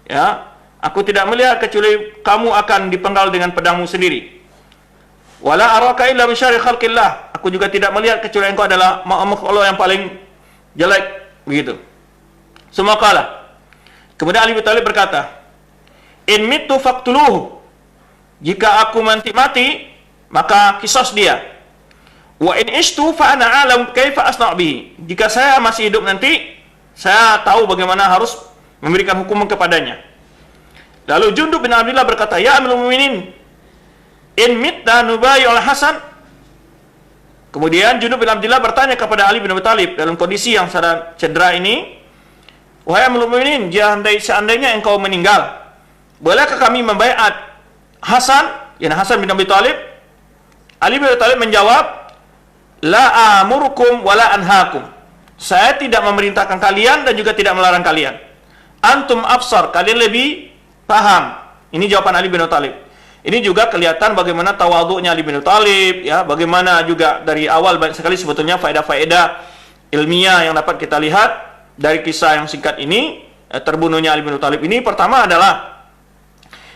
Ya, aku tidak melihat kecuali kamu akan dipenggal dengan pedangmu sendiri. Wala araka illa min syarri khalqillah. Aku juga tidak melihat kecuali engkau adalah makhluk Allah yang paling jelek, begitu. Semua kalah. Kemudian Ali bin Thalib berkata, in mitu faqtuluhu. Jika aku mati, maka kisos dia. Wa in ishtu fa ana alam kaifa asna' bihi. Jika saya masih hidup nanti, saya tahu bagaimana harus memberikan hukuman kepadanya. Lalu Jundub bin Abdillah berkata, ya Amirul Mukminin, in mitta nubayi al-Hasan. Kemudian Jundub bin Abdillah bertanya kepada Ali bin Abi Thalib dalam kondisi yang sedang cedera ini, wahai Amirul Mukminin, seandainya engkau meninggal, bolehkah kami membaiat Hasan, yakni Hasan bin Abi Thalib? Ali bin Abi Thalib menjawab, la amurukum wa la anhaakum. Saya tidak memerintahkan kalian dan juga tidak melarang kalian. Antum absar, kalian lebih paham. Ini jawaban Ali bin Abi Thalib. Ini juga kelihatan bagaimana tawadhu'nya Ali bin Abi Thalib, ya, bagaimana juga dari awal banyak sekali sebetulnya faedah-faedah ilmiah yang dapat kita lihat dari kisah yang singkat ini, terbunuhnya Ali bin Abi Thalib ini. Pertama adalah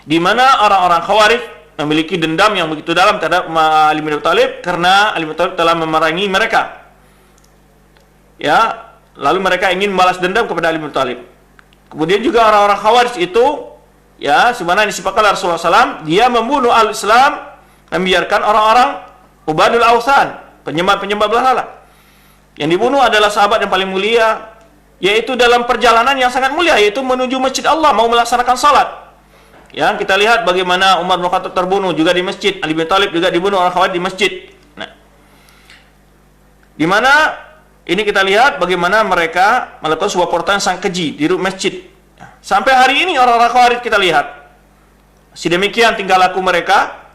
di mana orang-orang Khawarij memiliki dendam yang begitu dalam terhadap Ali bin Abi Thalib karena Ali bin Abi Thalib telah memerangi mereka. Ya, lalu mereka ingin membalas dendam kepada Ali bin Abi Thalib. Kemudian juga orang-orang Khawarij itu, ya, sebagaimana disepakati Rasulullah SAW, dia membunuh al-Islam, membiarkan orang-orang ubadul awsan, penyembah-penyembah berhala. Yang dibunuh adalah sahabat yang paling mulia, yaitu dalam perjalanan yang sangat mulia, yaitu menuju masjid Allah, mau melaksanakan salat. Ya, kita lihat bagaimana Umar bin Khattab terbunuh juga di masjid, Ali bin Thalib juga dibunuh orang Khawarij di masjid. Nah, di mana ini kita lihat bagaimana mereka melakukan sebuah perbuatan yang sangat keji di masjid. Sampai hari ini orang-orang Khawarij kita lihat sedemikian tingkah laku mereka,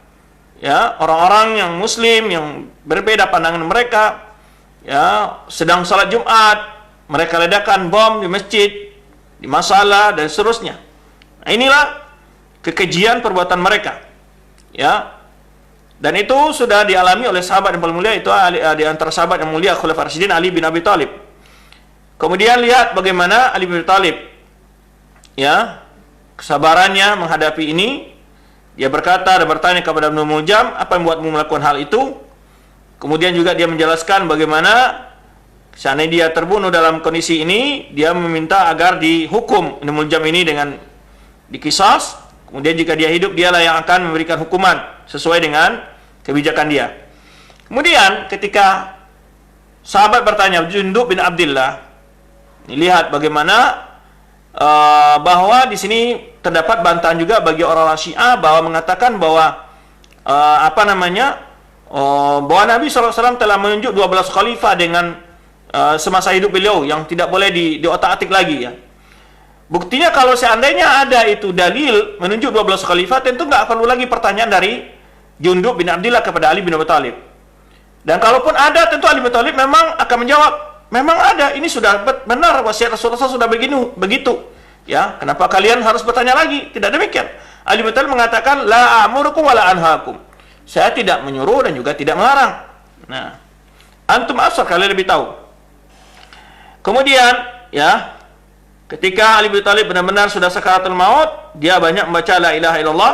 ya, orang-orang yang muslim yang berbeda pandangan mereka, ya, sedang salat Jumat mereka ledakan bom di masjid, di masalah dan seterusnya. Nah, inilah kekejian perbuatan mereka, ya, dan itu sudah dialami oleh sahabat yang paling mulia, itu di antara sahabat yang mulia Khulafaur Rasyidin, Ali bin Abi Thalib. Kemudian lihat bagaimana Ali bin Abi Thalib, ya, kesabarannya menghadapi ini. Dia berkata dan bertanya kepada Ibnu Muljam, apa yang membuatmu melakukan hal itu? Kemudian juga dia menjelaskan bagaimana seandainya dia terbunuh dalam kondisi ini, dia meminta agar dihukum Ibnu Muljam ini dengan dikisas. Kemudian jika dia hidup, dialah yang akan memberikan hukuman sesuai dengan kebijakan dia. Kemudian ketika sahabat bertanya, Jundub bin Abdillah, lihat bagaimana bahwa di sini terdapat bantahan juga bagi orang-orang Syiah bahwa mengatakan bahwa bahwa Nabi SAW telah menunjuk 12 khalifah dengan semasa hidup beliau yang tidak boleh diotak-atik lagi, ya. Buktinya kalau seandainya ada itu dalil menunjuk 12 khalifah, tentu nggak perlu lagi pertanyaan dari Jundub bin Abdillah kepada Ali bin Abi Thalib. Dan kalaupun ada, tentu Ali bin Abi Thalib memang akan menjawab, memang ada, ini sudah benar wasiat Rasulullah sudah begitu. Ya, kenapa kalian harus bertanya lagi? Tidak demikian. Ali bin Abi Thalib mengatakan, la amurukum wa la anhaakum. Saya tidak menyuruh dan juga tidak melarang. Nah, antum asal kalian lebih tahu. Kemudian, ya, ketika Ali bin Abi Thalib benar-benar sudah sakaratul maut, dia banyak membaca la ilaha illallah,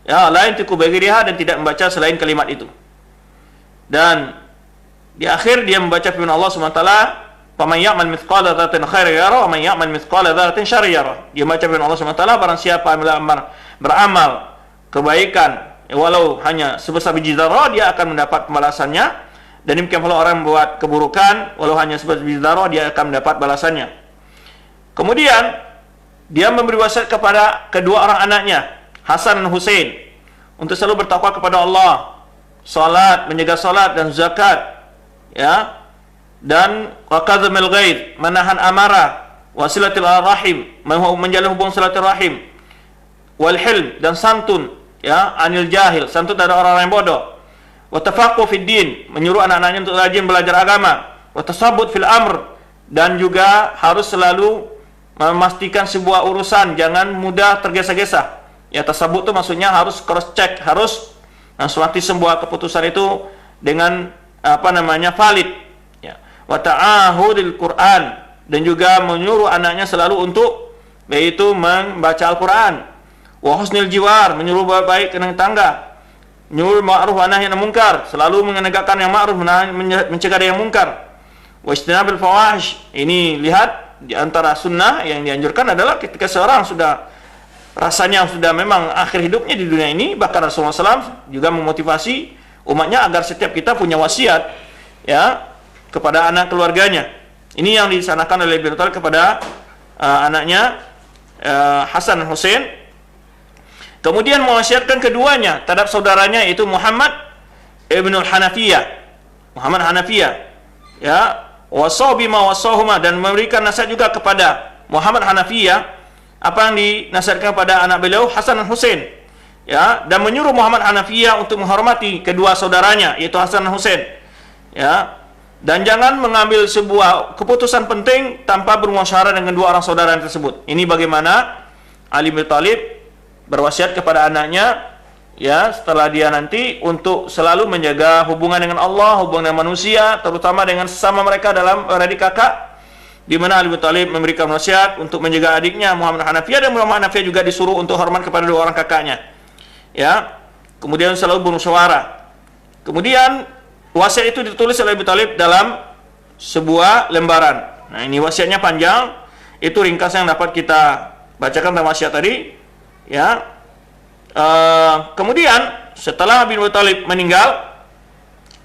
ya, la yantiqu bighairiha, dan tidak membaca selain kalimat itu. Dan di akhir dia membaca firman Allah SWT, "Faman ya'mal mithqala dzarratin khairan yarah, wa man ya'mal mithqala dzarratin syarran yarah." Dia membaca firman Allah SWT, barang siapa beramal kebaikan walau hanya sebesar biji zarah, dia akan mendapat balasannya. Dan demikian pula orang membuat keburukan walau hanya sebesar biji zarah, dia akan mendapat balasannya. Kemudian dia memberi wasiat kepada kedua orang anaknya, Hasan dan Husain, untuk selalu bertakwa kepada Allah, salat, menjaga salat dan zakat, ya, dan waqadzamil ghaid, menahan amarah, wasilatil rahim, menjalin hubungan silaturahim, wal hilm, dan santun, ya, anil jahil, santun dari orang-orang yang bodoh, wa tafaqquh fid din, menyuruh anak-anaknya untuk rajin belajar agama, wa tasabbut fil amr, dan juga harus selalu memastikan sebuah urusan jangan mudah tergesa-gesa. Ya, tasabut itu maksudnya harus cross check, harus suatu sebuah keputusan itu dengan valid. Ya. Wa ta'ahudil Quran, dan juga menyuruh anaknya selalu untuk yaitu membaca Al-Quran. Wa husnil jiwar, menyuruh baik dengan tangga. Menyuruh ma'ruf wa nahi anil munkar, selalu menegakkan yang ma'ruf, mencegah yang munkar. Wa ijtinabil fawahish, ini lihat di antara sunnah yang dianjurkan adalah ketika seorang sudah rasanya sudah memang akhir hidupnya di dunia ini, bahkan Rasulullah SAW juga memotivasi umatnya agar setiap kita punya wasiat ya kepada anak keluarganya. Ini yang disanakan oleh Abi Thalib kepada anaknya Hasan dan Husain. Kemudian mewasiatkan keduanya terhadap saudaranya, yaitu Muhammad ibnul Hanafiyah, Muhammad Hanafiyah, ya, wasau bima wasauhuma, dan memberikan nasihat juga kepada Muhammad Hanafiyah apa yang dinasihatkan kepada anak beliau Hasan dan Husain, ya, dan menyuruh Muhammad Hanafiyah untuk menghormati kedua saudaranya, yaitu Hasan dan Husain, ya, dan jangan mengambil sebuah keputusan penting tanpa bermusyawarah dengan dua orang saudara tersebut. Ini bagaimana Ali bin Thalib berwasiat kepada anaknya, ya, setelah dia nanti untuk selalu menjaga hubungan dengan Allah, hubungan dengan manusia, terutama dengan sesama mereka dalam adik kakak, di mana Ali bin Thalib memberikan wasiat untuk menjaga adiknya Muhammad Hanafiyah, dan Muhammad Hanafiyah juga disuruh untuk hormat kepada dua orang kakaknya, ya. Kemudian selalu bermusyawarah. Kemudian wasiat itu ditulis oleh Abi Thalib dalam sebuah lembaran. Nah, ini wasiatnya panjang. Itu ringkasan yang dapat kita bacakan dalam wasiat tadi, ya. Kemudian setelah Abi Thalib meninggal,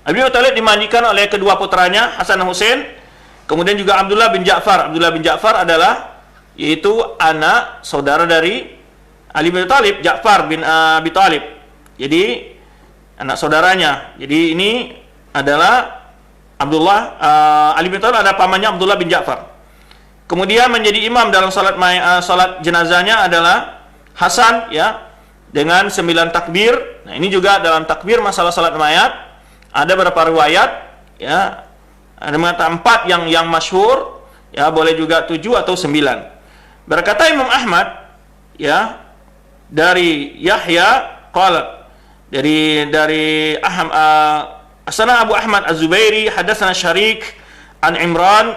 Abi Thalib dimandikan oleh kedua putranya Hasan dan Husain, kemudian juga Abdullah bin Ja'far. Abdullah bin Ja'far adalah yaitu anak saudara dari Ali bin Thalib, Ja'far bin Abi Thalib. Jadi anak saudaranya. Jadi ini adalah Ali bin Thalib ada pamannya Abdullah bin Ja'far. Kemudian menjadi imam dalam salat jenazahnya adalah Hasan, ya, dengan 9 takbir. Nah, ini juga dalam takbir masalah salat mayat ada beberapa riwayat, ya. Ada mengatakan 4 yang masyhur, ya, boleh juga 7 atau 9. Berkata Imam Ahmad, ya, dari Yahya qala, dari Asana Abu Ahmad Az-Zubairi hadatsana Syarik an Imran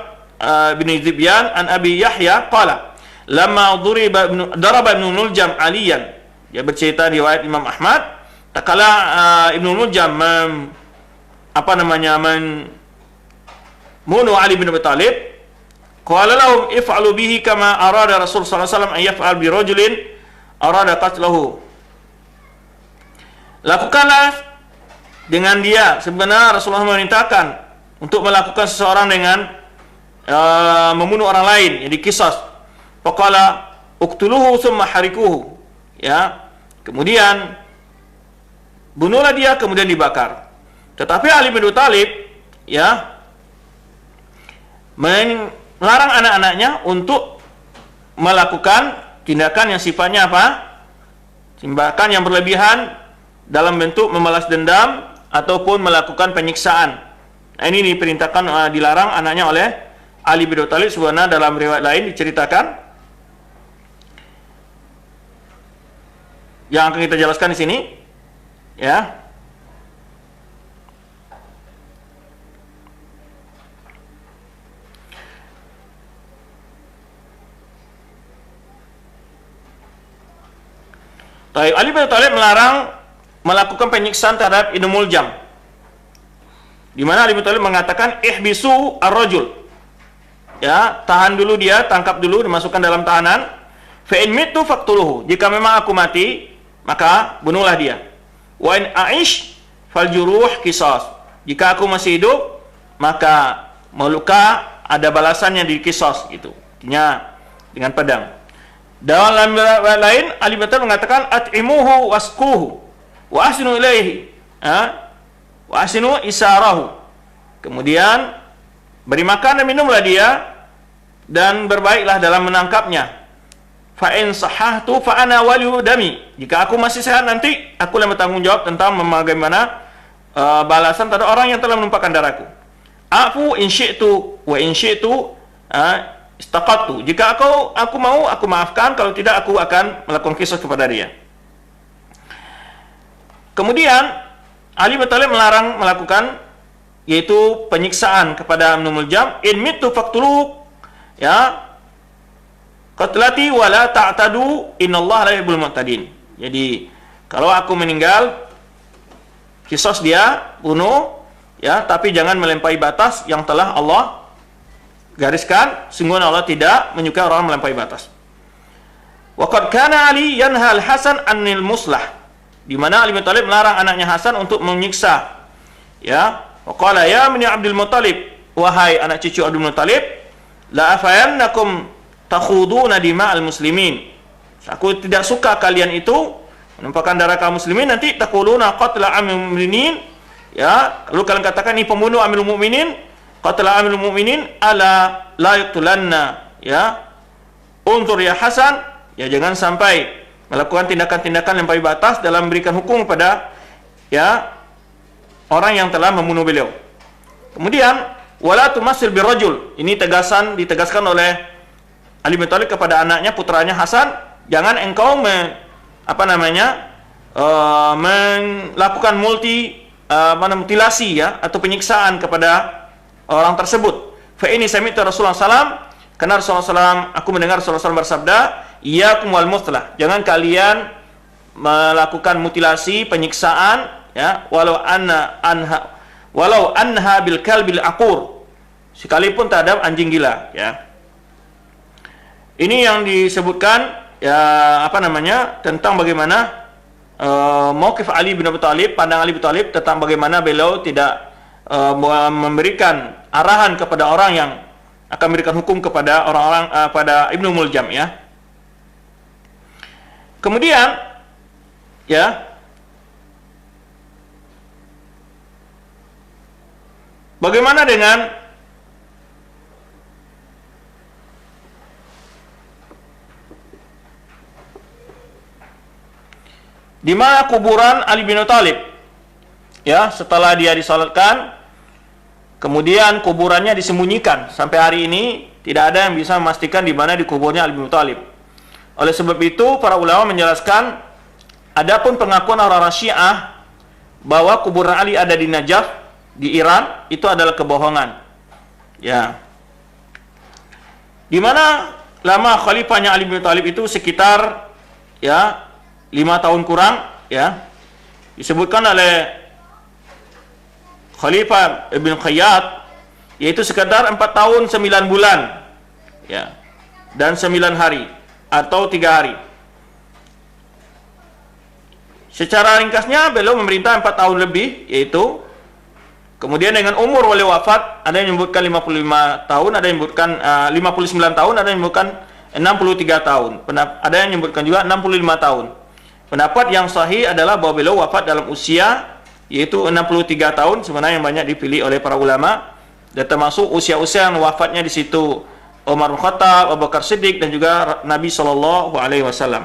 bin Zibyan an Abi Yahya qala lamma daraba Ibnu Muljam Aliyan. Dia bercerita di riwayat Imam Ahmad, tak kala Ibnu Muljam membunuh Ali bin Abi Thalib, qala lahum if'alu bihi kama arada Rasul sallallahu alaihi wasallam an yaf'al bi rajulin arada qatlahu. Lakukanlah dengan dia sebenarnya Rasulullah memerintahkan untuk melakukan seseorang dengan membunuh orang lain, jadi qisas. Faqala uqtuluhu thumma harikuhu, ya. Kemudian bunuhlah dia, kemudian dibakar. Tetapi Ali bin Abi Thalib, ya, melarang anak-anaknya untuk melakukan tindakan yang sifatnya apa? Tindakan yang berlebihan dalam bentuk membalas dendam ataupun melakukan penyiksaan. Nah, ini diperintahkan, dilarang anaknya oleh Ali bin Abi Thalib. Sebenarnya dalam riwayat lain diceritakan yang akan kita jelaskan di sini, ya. Ali bin Abi Thalib melarang melakukan penyiksaan terhadap Ibnu Muljam, di mana Ali bin Abi Thalib mengatakan ihbisu ar-rajul, ya, tahan dulu dia, tangkap dulu, dimasukkan dalam tahanan. Fa in mitu faqtuluhu, jika memang aku mati maka bunuhlah dia. Wa in aish fal juruh qisas, jika aku masih hidup maka meluka ada balasannya di qisas, gitu, artinya dengan pedang. Dalam lain Ali bin Abi Thalib mengatakan at'imuhu wasquhu wa ahsinu ilaihi, wa ahsinu isarahu, kemudian beri makan dan minumlah dia dan berbaiklah dalam menangkapnya. Fa in sahahtu fa ana waliyu dami, jika aku masih sehat nanti aku yang bertanggung jawab tentang bagaimana balasan terhadap orang yang telah menumpahkan darahku. Afu in syi'tu wa in syi'tu istaqattu. Jika aku mau, aku maafkan, kalau tidak aku akan melakukan qisas kepada dia. Kemudian Ali bin Thalib melarang melakukan yaitu penyiksaan kepada Ibnu Muljam. In mittu faqtulu, ya, qatlati wa la ta'tadu innallaha la yuhibbul mu'tadin. Jadi kalau aku meninggal, qisas dia, bunuh, ya, tapi jangan melampaui batas yang telah Allah gariskan. Sungguh Allah tidak menyukai orang melampaui batas. Wa qad kana Ali yanha al-Hasan anil muslah, di mana Ali bin Thalib melarang anaknya Hasan untuk menyiksa. Ya, wa qala ya min Abdul Muttalib, wahai anak cucu Abdul Muttalib, la afayannakum takhuduna dima'al muslimin. Aku tidak suka kalian itu menumpahkan darah kaum muslimin, nanti taquluna qatla amil mu'minin, ya, lalu kalian katakan ini pembunuh Amirul Mukminin, qatla Amirul Mukminin ala la yaqtulanna, ya, unzur ya Hasan, ya, jangan sampai melakukan tindakan-tindakan melampaui batas dalam memberikan hukum kepada, ya, orang yang telah membunuh beliau. Kemudian wala tumassil birrajul, ini ditegaskan oleh Ali bin Thalib kepada anaknya, putranya Hasan, jangan engkau melakukan mutilasi, ya, atau penyiksaan kepada orang tersebut. Fa ini sami'tu Rasulullah sallam, karena Rasulullah sallam, aku mendengar Rasulullah sallam bersabda, iyyakum wal mutlah, jangan kalian melakukan mutilasi, penyiksaan, ya, walau anha bil kalbil aqur, sekalipun terhadap anjing gila, ya. Ini yang disebutkan, ya, tentang bagaimana mauqif Ali bin Abi Thalib, pandang Ali bin Thalib tentang bagaimana beliau tidak memberikan arahan kepada orang yang akan memberikan hukum kepada orang-orang pada Ibnu Muljam, ya. Kemudian, ya, bagaimana dengan di mana kuburan Ali bin Thalib, ya, setelah dia disalatkan, kemudian kuburannya disembunyikan. Sampai hari ini tidak ada yang bisa memastikan di mana dikuburnya Ali bin Thalib. Oleh sebab itu para ulama menjelaskan, adapun pengakuan orang-orang Syiah bahwa kuburan Ali ada di Najaf di Iran itu adalah kebohongan, ya. Di mana lama khalifahnya Ali bin Thalib itu sekitar, ya, 5 tahun kurang, ya. Disebutkan oleh Khalifah Ibn Khayyat yaitu sekitar 4 tahun 9 bulan, ya, dan 9 hari atau 3 hari. Secara ringkasnya beliau memerintah 4 tahun lebih, yaitu kemudian dengan umur wali wafat, ada yang menyebutkan 55 tahun, ada yang menyebutkan 59 tahun, ada yang menyebutkan 63 tahun, ada yang menyebutkan juga 65 tahun. Pendapat yang sahih adalah bahwa beliau wafat dalam usia yaitu 63 tahun, sebenarnya yang banyak dipilih oleh para ulama, dan termasuk usia-usia yang wafatnya di situ Umar bin Khattab, Abu Bakar Siddiq, dan juga Nabi SAW.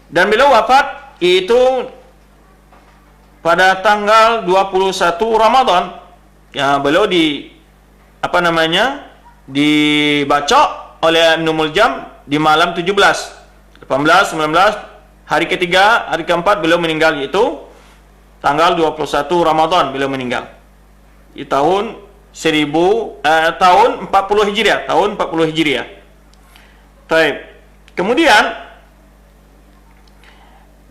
Dan beliau wafat itu pada tanggal 21 Ramadan. Ya, beliau dibacok oleh Ibnu Muljam di malam 17, 18, 19, hari ketiga, hari keempat beliau meninggal, yaitu tanggal 21 Ramadan beliau meninggal. Di tahun 40 Hijriah, tahun 40 Hijriah. Baik. Kemudian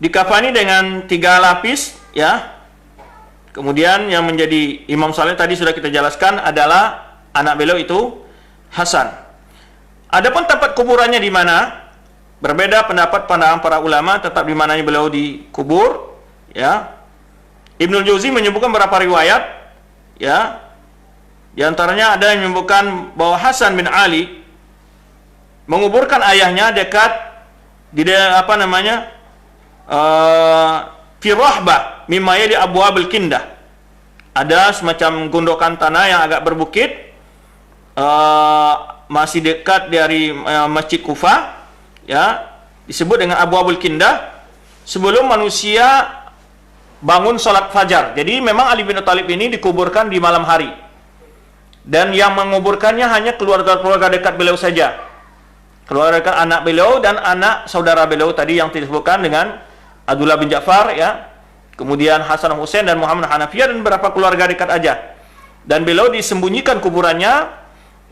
dikafani dengan 3 lapis, ya. Kemudian yang menjadi imam saleh tadi sudah kita jelaskan adalah anak beliau itu Hasan. Adapun tempat kuburannya di mana, berbeda pendapat pandangan para ulama tetap di mananya beliau dikubur, ya. Ibnul Jauzi menyebutkan beberapa riwayat, ya. Di antaranya ada yang menyebutkan bahwa Hasan bin Ali menguburkan ayahnya dekat di firahbah mimma yali abwabil kindah. Ada semacam gundukan tanah yang agak berbukit, masih dekat dari Masjid Kufah, ya, disebut dengan abwabul kindah, sebelum manusia bangun salat fajar. Jadi memang Ali bin Thalib ini dikuburkan di malam hari. dan yang menguburkannya hanya keluarga-keluarga dekat beliau saja. Keluarga dekat anak beliau dan anak saudara beliau tadi yang disebutkan dengan Abdullah bin Ja'far, ya. Kemudian Hasan Hussein dan Muhammad Hanafiyah dan beberapa keluarga dekat aja. Dan beliau disembunyikan kuburannya.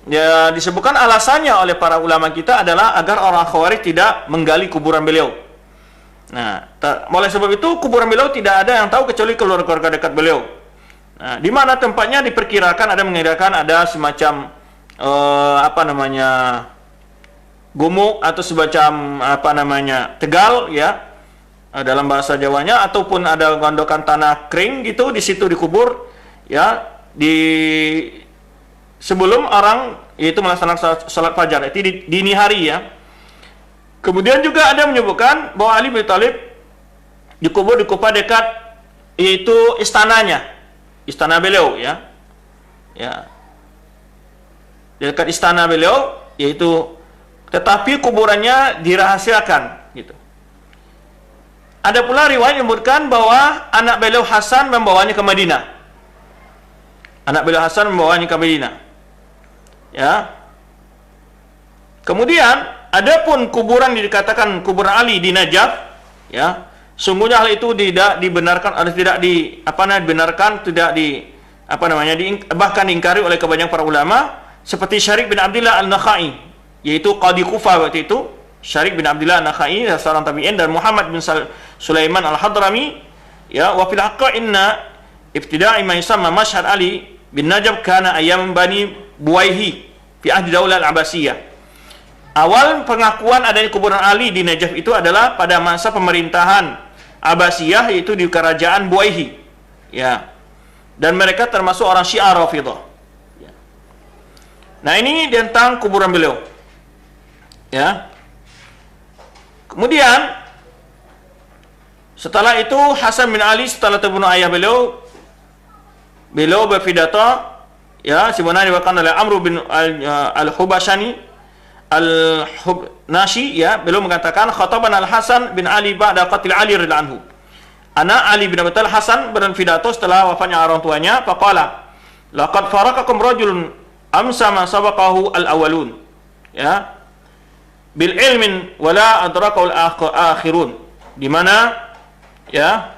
Ya, disebutkan alasannya oleh para ulama kita adalah agar orang Khawarij tidak menggali kuburan beliau. Nah, oleh sebab itu kuburan beliau tidak ada yang tahu kecuali keluarga dekat beliau. Nah, di mana tempatnya diperkirakan ada semacam gumuk atau semacam tegal, ya, dalam bahasa Jawanya, ataupun ada gondokan tanah kering gitu, di situ dikubur, ya, sebelum orang itu melaksanakan salat fajar, itu di dini hari, ya. Kemudian juga ada menyebutkan bahwa Ali bin Thalib dikubur di Kufah dekat yaitu istana beliau, ya. Ya. Dekat istana beliau, yaitu, tetapi kuburannya dirahasiakan, gitu. Ada pula riwayat menyebutkan bahwa anak beliau Hasan membawanya ke Madinah. Ya. Kemudian adapun kuburan yang dikatakan kuburan Ali di Najaf, ya, sungguhnya hal itu tidak dibenarkan, bahkan diingkari oleh kebanyakan para ulama, seperti Syarik bin Abdullah An-Nakhai, yaitu qadi Kufah waktu itu. Syarik bin Abdullah An-Nakhai seorang tabi'in, dan Muhammad bin Sulaiman Al-Hadrami, ya, wa fil haqqa inna ibtida'i ma yusamma mashhad Ali bin Najaf kana ayam Bani Buwaihi fi ahdi Daulah Al-Abbasiyah. Awal pengakuan adanya kuburan Ali di Najaf itu adalah pada masa pemerintahan Abbasiyah, yaitu di kerajaan Buwaihi, ya. Dan mereka termasuk orang Syiah Rafidhah. Ya. Nah, ini tentang kuburan beliau. Ya. Kemudian setelah itu Hasan bin Ali setelah terbunuh ayah beliau berpidato, ya, sebenarnya diwakilkan oleh Amr bin Al-Hubashani Al-Hubnashi, ya, beliau mengatakan khataban Al-Hasan bin Ali ba'da qatil Ali radhiyallahu anhu. Anak Ali bin Abi Thalib Hasan berpidato setelah wafatnya orang tuanya, faqala laqad faraqakum rajulun amsa ma sabaqahu al-awwalun, ya, bil ilmin wala adrakaul akhirun, di mana, ya,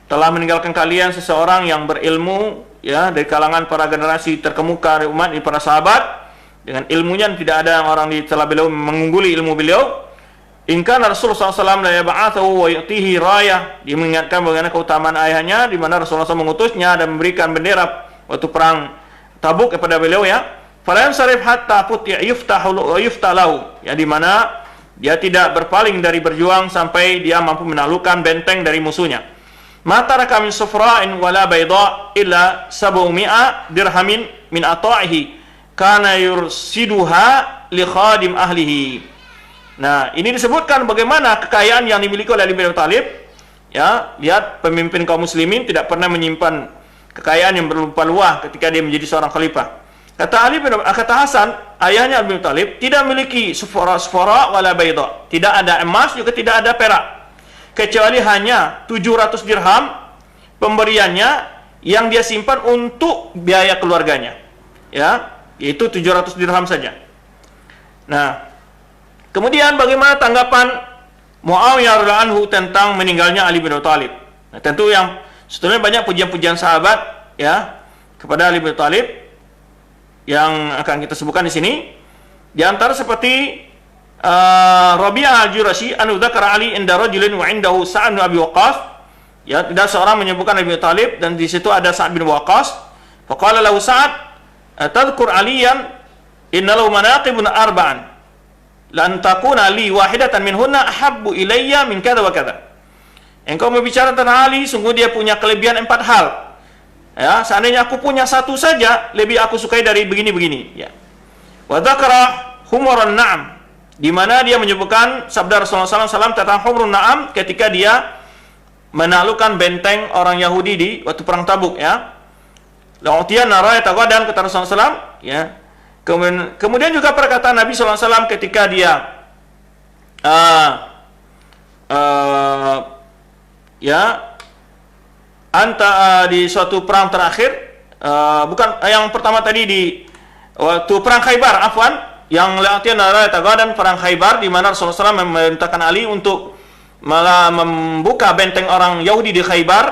telah meninggalkan kalian seseorang yang berilmu, ya, dari kalangan para generasi terkemuka dari umat, para sahabat, dengan ilmunya tidak ada orang di setelah beliau mengungguli ilmu beliau. In kana Rasulullah SAW la yab'athu wa yu'tihi rayah, dia mengingatkan bagaimana keutamaan ayahnya, di mana Rasulullah SAW mengutusnya dan memberikan bendera waktu perang Tabuk kepada beliau, ya. Fala yansarif hatta yuftah lahu, ya, di mana dia tidak berpaling dari berjuang sampai dia mampu menaklukkan benteng dari musuhnya. Ma taraka min sufra'in wala bayda illa 700 dirhamin min ata'ihi kana yursiduha li khadim ahlihi. Nah, ini disebutkan bagaimana kekayaan yang dimiliki oleh Ali bin Abi Thalib, ya. Lihat, pemimpin kaum muslimin tidak pernah menyimpan kekayaan yang berlimpah-limpah ketika dia menjadi seorang khalifah. Kata Hasan, ayahnya Ali bin Abi Thalib tidak memiliki sufara wala bayda, tidak ada emas juga tidak ada perak, kecuali hanya 700 dirham pemberiannya yang dia simpan untuk biaya keluarganya, ya, yaitu 700 dirham saja. Nah, kemudian bagaimana tanggapan Muawiyah radhiyallahu anhu tentang meninggalnya Ali bin Abi Thalib? Nah, tentu yang sebetulnya banyak pujian-pujian sahabat, ya, kepada Ali bin Abi Thalib yang akan kita sebutkan di sini. Di antara seperti Rabi'ah al-Jurashi anu dzakara Ali inda rajulin wa indahu Sa'd bin Abi Waqqas, ya, tidak seorang menyebutkan Ali bin Thalib dan di situ ada Sa'd bin Waqqas. Faqala lahu Sa'd tadhkur aliyan inna lahu manaqibun arba'an lan takuna li wahidatan minhunna ahabbu ilayya min kadza wa kadza. Engkau berbicara tentang Ali, sungguh dia punya kelebihan 4 hal. Ya, seandainya aku punya satu saja, lebih aku sukai dari begini-begini, ya. Wa dzakara humurun na'am, di mana dia menyebutkan sabda Rasulullah SAW tentang humurun na'am ketika dia menaklukkan benteng orang Yahudi di waktu perang Tabuk, ya. La'utiyan narayata ghadan, kata Rasulullah SAW, ya. Kemudian juga perkataan Nabi SAW ketika dia di suatu perang terakhir, yang pertama tadi di waktu perang Khaybar, afwan, yang latihan adalah Tagadan perang Khaybar, di mana Rasulullah SAW memerintahkan Ali untuk malah membuka benteng orang Yahudi di Khaybar,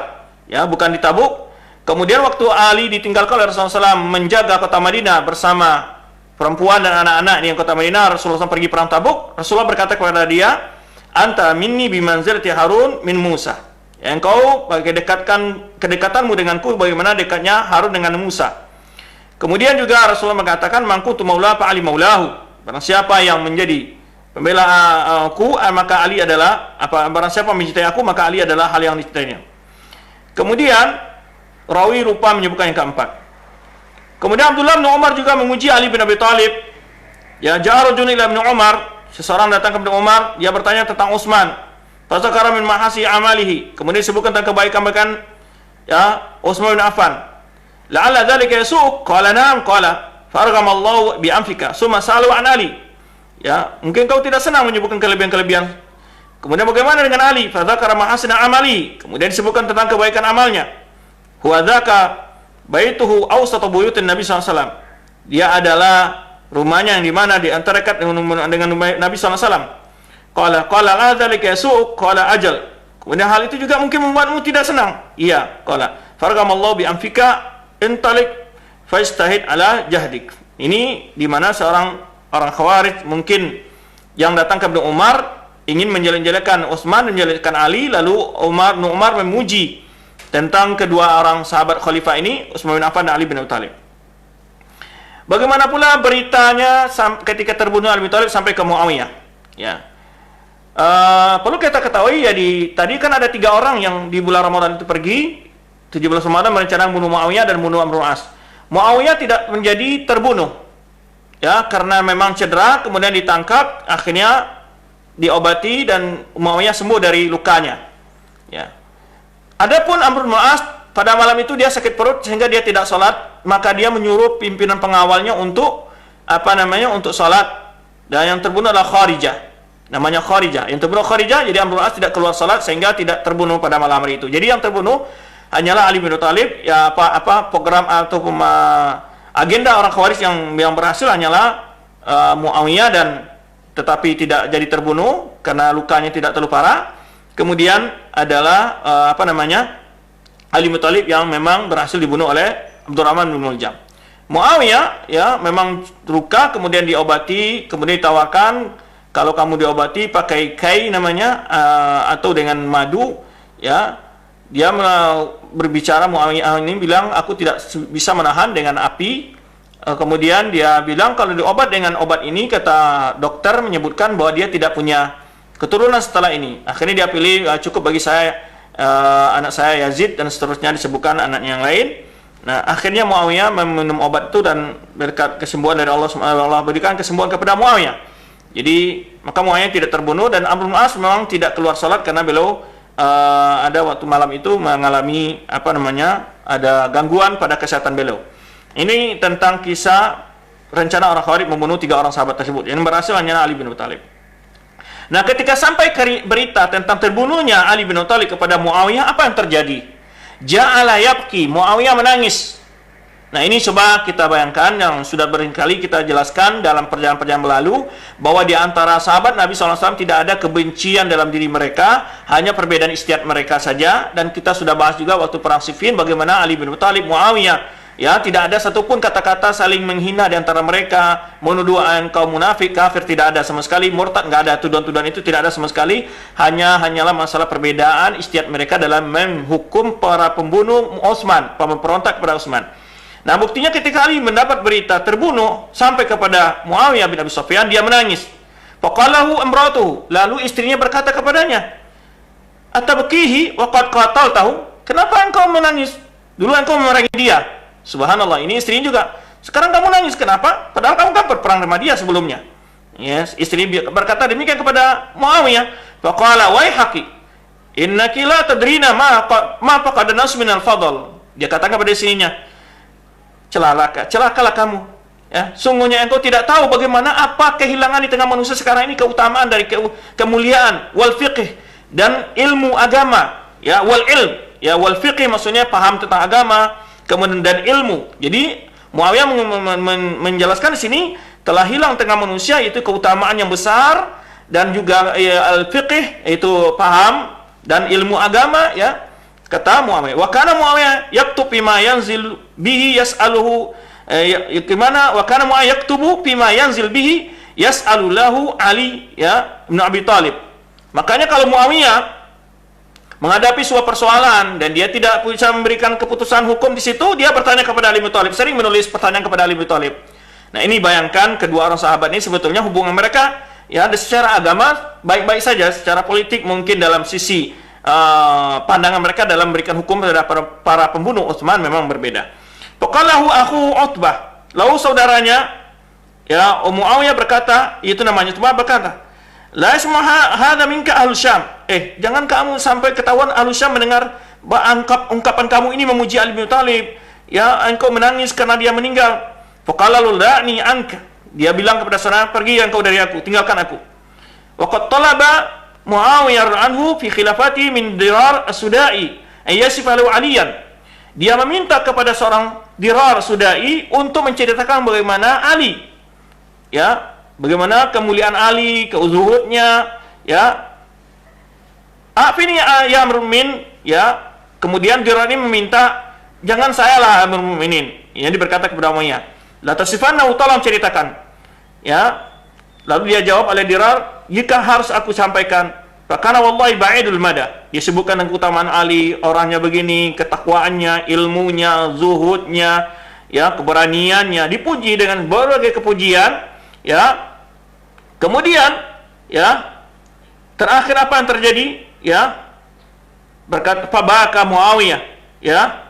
ya, bukan di Tabuk. Kemudian waktu Ali ditinggalkan oleh Rasulullah SAW menjaga kota Madinah bersama perempuan dan anak-anak di kota Madinah, Rasulullah SAW pergi perang Tabuk. Rasulullah berkata kepada dia, "Anta minni bimanzilati Harun min Musa." Ya, engkau kedekatanmu denganku bagaimana dekatnya Harun dengan Musa. Kemudian juga Rasulullah mengatakan, "Mangku tu maula fa ali maulahu." Barang siapa yang menjadi pembela aku, maka Ali adalah barang siapa mencintai aku, maka Ali adalah hal yang dicintainya. Kemudian rawi rupa menyebutkan yang keempat. Kemudian Abdullah bin Umar juga menguji Ali bin Abi Thalib. Ya, ja'a ila bin Umar, seseorang datang kepada Umar, dia bertanya tentang Utsman. Fasakara min mahasi amalihi. Kemudian disebutkan tentang kebaikan-kebaikan ya Utsman bin Affan. La'alla dzalika yasu'uk? Qala na'am. Qala farghamallahu bi anfika. Summa sa'alu an Ali. Ya, mungkin kau tidak senang menyebutkan kelebihan-kelebihan. Kemudian bagaimana dengan Ali? Fadzakara mahasina amali. Kemudian disebutkan tentang kebaikan amalnya. Huwa dzaka baituhu awsatu buyutin Nabi sallallahu alaihi wasallam. Dia adalah rumahnya yang di mana di antara dekat dengan Nabi sallallahu alaihi wasallam. Qala adzalika yasu'uk? Qala ajal. Kemudian hal itu juga mungkin membuatmu tidak senang. Iya, qala farghamallahu bi anfika intalik fastahid ala jahdik. Ini di mana seorang orang Khawarij mungkin yang datang ke Ibnu Umar ingin menjelek-jelekan Utsman, menjelekkan Ali, lalu Ibnu Umar memuji tentang kedua orang sahabat khalifah ini, Utsman bin Affan dan Ali bin Abi Thalib. Bagaimana pula beritanya ketika terbunuh Ali bin Thalib sampai ke Muawiyah? Ya. Perlu kita ketahui ya, tadi kan ada 3 orang yang di bulan Ramadan itu pergi 17 Ramadan merencanakan bunuh Muawiyah dan bunuh Amr bin As. Muawiyah tidak menjadi terbunuh ya, karena memang cedera, kemudian ditangkap, akhirnya diobati dan Muawiyah sembuh dari lukanya ya. Adapun Amr bin As pada malam itu dia sakit perut sehingga dia tidak sholat, maka dia menyuruh pimpinan pengawalnya untuk untuk sholat, dan yang terbunuh adalah Kharijah. Namanya Kharijah. Yang terbunuh Kharijah, jadi Amr bin As tidak keluar salat sehingga tidak terbunuh pada malam hari itu. Jadi yang terbunuh hanyalah Ali bin Abi Thalib. Ya, program atau agenda orang Khawarij yang berhasil hanyalah Muawiyah, dan tetapi tidak jadi terbunuh karena lukanya tidak terlalu parah. Kemudian adalah Ali bin Abi Thalib yang memang berhasil dibunuh oleh Abdurrahman bin Muljam. Muawiyah ya memang luka, kemudian diobati, kemudian ditawarkan kalau kamu diobati pakai kai namanya atau dengan madu ya. Dia berbicara, Muawiyah ini bilang, aku tidak bisa menahan dengan api. Kemudian dia bilang kalau diobat dengan obat ini, kata dokter menyebutkan bahwa dia tidak punya keturunan setelah ini. Akhirnya dia pilih cukup bagi saya anak saya Yazid, dan seterusnya disebutkan anaknya yang lain. Nah, akhirnya Muawiyah meminum obat itu, dan berkat kesembuhan dari Allah Subhanahu wa taala berikan kesembuhan kepada Muawiyah. Jadi maka Muawiyah tidak terbunuh, dan Amr bin As memang tidak keluar salat karena beliau ada waktu malam itu mengalami ada gangguan pada kesehatan beliau. Ini tentang kisah rencana orang Khawarij membunuh 3 orang sahabat tersebut. Yang berhasil hanya Ali bin Abi Thalib. Nah, ketika sampai berita tentang terbunuhnya Ali bin Abi Thalib kepada Muawiyah, apa yang terjadi? Ja'ala yabki, Muawiyah menangis. Nah, ini coba kita bayangkan, yang sudah berkali kita jelaskan dalam perjalanan-perjalanan berlalu, bahwa di antara sahabat Nabi SAW tidak ada kebencian dalam diri mereka, hanya perbedaan istiadat mereka saja. Dan kita sudah bahas juga waktu perang Siffin bagaimana Ali bin Abi Thalib, Muawiyah, ya, tidak ada satupun kata-kata saling menghina di antara mereka, menuduh kaum munafik, kafir, tidak ada sama sekali, murtad nggak ada, tuduhan-tuduhan itu tidak ada sama sekali. Hanyalah masalah perbedaan istiadat mereka dalam menghukum para pembunuh Utsman, pemberontak kepada Utsman. Nah, buktinya ketika Ali mendapat berita terbunuh sampai kepada Muawiyah bin Abi Sufyan, dia menangis. Faqalahu imratuhu, lalu istrinya berkata kepadanya, "Atabkihi wa qad qataltahu?" Kenapa engkau menangis? Dulu engkau memerangi dia. Subhanallah, ini istrinya juga. Sekarang kamu nangis, kenapa? Padahal kamu kan berperang sama dia sebelumnya. Yes, istri berkata demikian kepada Muawiyah. Faqala waihaqi, innaki la tadrina ma faqad nas min al-fadl. Dia katakan kepada istrinya, celakalah kamu ya, sungguhnya engkau tidak tahu bagaimana apa kehilangan di tengah manusia sekarang ini, keutamaan dari kemuliaan wal fiqh dan ilmu agama ya, wal ilm ya, wal fiqh maksudnya paham tentang agama, kemudian dan ilmu. Jadi Muawiyah menjelaskan di sini telah hilang tengah manusia itu keutamaan yang besar dan juga al-fiqh itu paham dan ilmu agama ya. Kata Muawiyah, wa kana Muawiyah yaktub bima yanzil bihi yas'aluhu wa kana Muawiyah yaktubu bima yanzil bihi yas'alu lahu Ali ya bin Abi Thalib. Makanya kalau Muawiyah menghadapi sebuah persoalan dan dia tidak bisa memberikan keputusan hukum di situ, dia bertanya kepada Ali bin Thalib, sering menulis pertanyaan kepada Ali bin Thalib. Nah, ini bayangkan kedua orang sahabat ini sebetulnya hubungan mereka ya secara agama baik-baik saja, secara politik mungkin dalam sisi pandangan mereka dalam memberikan hukum terhadap para pembunuh Utsman memang berbeda. Faqalahu akhu Utbah, lalu saudaranya ya Muawiyah berkata, itu namanya Utbah berkata, la yasmaha hadza minka ahlus Syam. Jangan kamu sampai ketahuan ahlus Syam mendengar ungkapan kamu ini memuji Ali bin Thalib. Ya, engkau menangis karena dia meninggal. Faqala lani anka. Dia bilang kepada saudara, pergi engkau dari aku, tinggalkan aku. Wa qad talaba Muawiyah anhu fi khilafati min Dirar as-Sudai ay yasifa lahu Aliyan. Dia meminta kepada seorang Dirar Sudai untuk menceritakan bagaimana Ali ya, bagaimana kemuliaan Ali, keuzuhudnya, ya. Afini ya Amirul Mukminin, ya. Kemudian Dirar ini meminta, jangan saya lah Amirul Mukminin. Ini berkata kepada Umayyah, la tasifanna, tolong ceritakan. Ya. Lalu dia jawab oleh Dirar, jika harus aku sampaikan, karena wallahi ba'idul mada. Dia sebutkan tentang keutamaan Ali, orangnya begini, ketakwaannya, ilmunya, zuhudnya, ya, keberaniannya, dipuji dengan berbagai kepujian, ya. Kemudian, ya, terakhir apa yang terjadi? Ya, berkata fabaka Muawiyah, ya.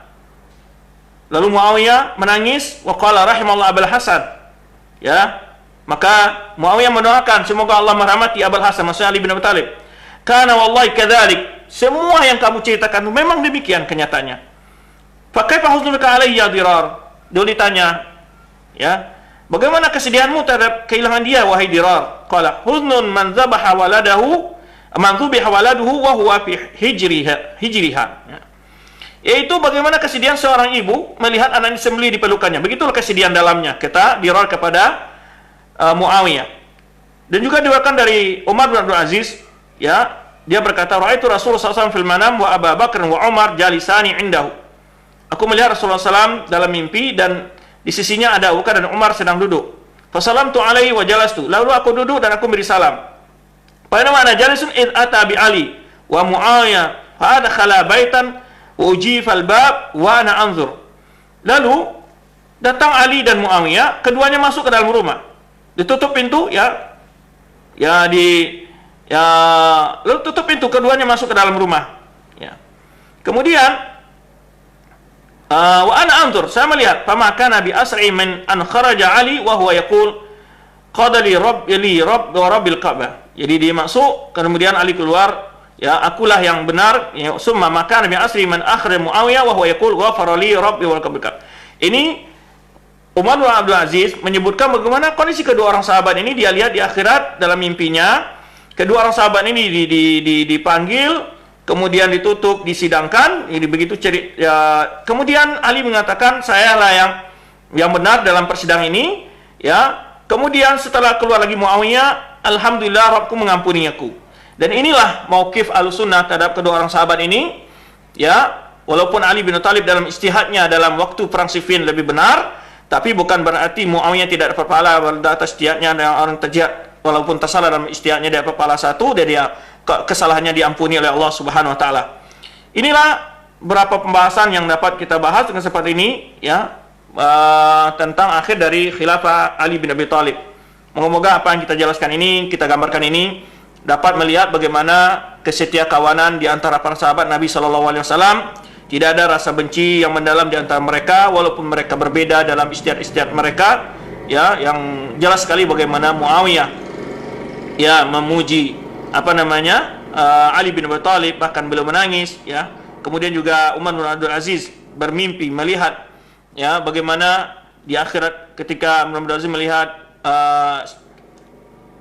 Lalu Muawiyah menangis, wa qala rahimallahu Abul Hasan, ya. Maka Muawiyah mendoakan semoga Allah merahmati Abul Hasan, maksudnya Ali bin Abi Thalib. Karena wallahi kadzalik, semua yang kamu ceritakan memang demikian kenyataannya. Fa kaifa huznuka alayya Dirar? Dia ditanya, ya. Bagaimana kesedihanmu terhadap kehilangan dia, wahai Dirar? Qala huznun man zabaha waladahu, man zubiha waladuhu wa huwa fi hijriha. Ya. Yaitu bagaimana kesedihan seorang ibu melihat anaknya disembelih di pelukannya. Begitulah kesedihan dalamnya, kata Dirar kepada Muawiyah. Dan juga diriwayatkan dari Umar bin Abdul Aziz, ya, dia berkata, ra'aitu Rasulullah SAW fil manam wa Abu Bakar wa Umar jalisani indahu. Aku melihat Rasulullah SAW dalam mimpi dan di sisinya ada Abu Bakar dan Umar sedang duduk. Fasalamtu alaihi wa jalastu. Lalu aku duduk dan aku beri salam. Pada mana jalisun id ata bi Ali wa Muawiyah fa adkhala baitan wa ujifa al-bab wa ana anzur. Lalu datang Ali dan Muawiyah, keduanya masuk ke dalam rumah. Ditutup pintu, ya. Lalu tutup pintu, keduanya masuk ke dalam rumah. Ya. Kemudian wa ana anzur, saya melihat, famaka Nabi asri min an kharaja Ali wa huwa yaqul qad li rabb wa rabbil Ka'bah. Jadi dia masuk, kemudian Ali keluar, ya, akulah yang benar, ya, summa maka Nabi asri man akhir Muawiyah wa huwa yaqul ghafara li rabbi wal Ka'bah. Ini Umar bin Abdul Aziz menyebutkan bagaimana kondisi kedua orang sahabat ini. Dia lihat di akhirat dalam mimpinya, kedua orang sahabat ini dipanggil, kemudian ditutup, disidangkan. Ini begitu ya. Kemudian Ali mengatakan, sayalah yang benar dalam persidangan ini, ya. Kemudian setelah keluar lagi Muawiyah, alhamdulillah Rabbku mengampuni aku. Dan inilah mauqif Ahlussunnah terhadap kedua orang sahabat ini, ya. Walaupun Ali bin Thalib dalam ijtihadnya dalam waktu perang Siffin lebih benar, tapi bukan berarti Muawiyah tidak dapat pahala atas ijtihadnya. Dan orang terjihad walaupun tersalah dalam ijtihadnya dia dapat pahala satu, dan dia kesalahannya diampuni oleh Allah Subhanahu wa taala. Inilah beberapa pembahasan yang dapat kita bahas dengan seperti ini, ya, tentang akhir dari khilafah Ali bin Abi Thalib. Moga-moga apa yang kita jelaskan ini, kita gambarkan ini dapat melihat bagaimana kesetia kawanan di antara para sahabat Nabi sallallahu alaihi wasallam. Tidak ada rasa benci yang mendalam di antara mereka walaupun mereka berbeda dalam ijtihad mereka, ya, yang jelas sekali bagaimana Muawiyah, ya, memuji Ali bin Abi Thalib, bahkan beliau menangis, ya. Kemudian juga Umar bin Abdul Aziz bermimpi melihat, ya, bagaimana di akhirat ketika Umar bin Abdul Aziz melihat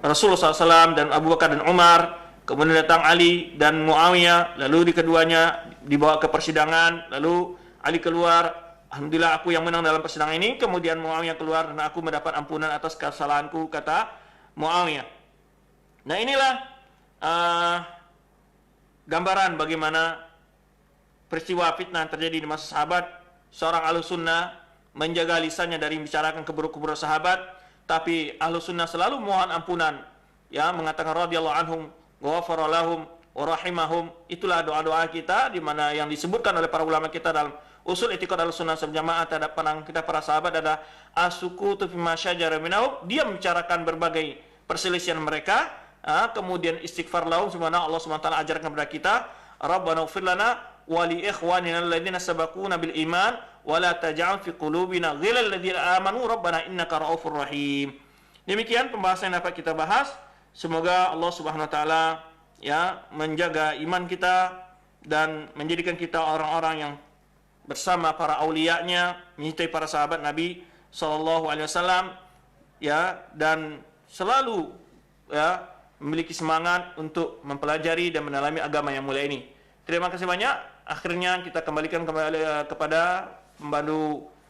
Rasulullah SAW dan Abu Bakar dan Umar, kemudian datang Ali dan Muawiyah, lalu keduanya dibawa ke persidangan, lalu Ali keluar, Alhamdulillah aku yang menang dalam persidangan ini. Kemudian Muawiyah keluar dan aku mendapat ampunan atas kesalahanku, kata Muawiyah. Nah inilah gambaran bagaimana peristiwa fitnah terjadi di masa sahabat. Seorang ahlu sunnah menjaga lisannya dari membicarakan keburukan sahabat, tapi ahlu sunnah selalu mohon ampunan, ya, mengatakan radhiyallahu anhum wa ghafara lahum wa rahimahum. Itulah doa-doa kita, di mana yang disebutkan oleh para ulama kita dalam usul i'tiqad al-sunnah wal jamaah terhadap pandangan kita para sahabat adalah as-sukutu fima syajara bainahum. Dia membicarakan berbagai perselisihan mereka, kemudian istighfar lahum, sebagaimana Allah Subhanahu wa taala ajarkan kepada kita, Rabbana ighfir lana wa li ikhwanina alladziina sabaquna bil iman wa la taj'al fi qulubina ghillal ladzina amanu rabbana innaka ra'ufur rahim. Demikian pembahasan yang dapat kita bahas. Semoga Allah Subhanahu wa taala, ya, menjaga iman kita dan menjadikan kita orang-orang yang bersama para aulianya, menyertai para sahabat Nabi sallallahu alaihi wasallam, ya, dan selalu, ya, memiliki semangat untuk mempelajari dan mendalami agama yang mulia ini. Terima kasih banyak. Akhirnya kita kembalikan kepada pembantu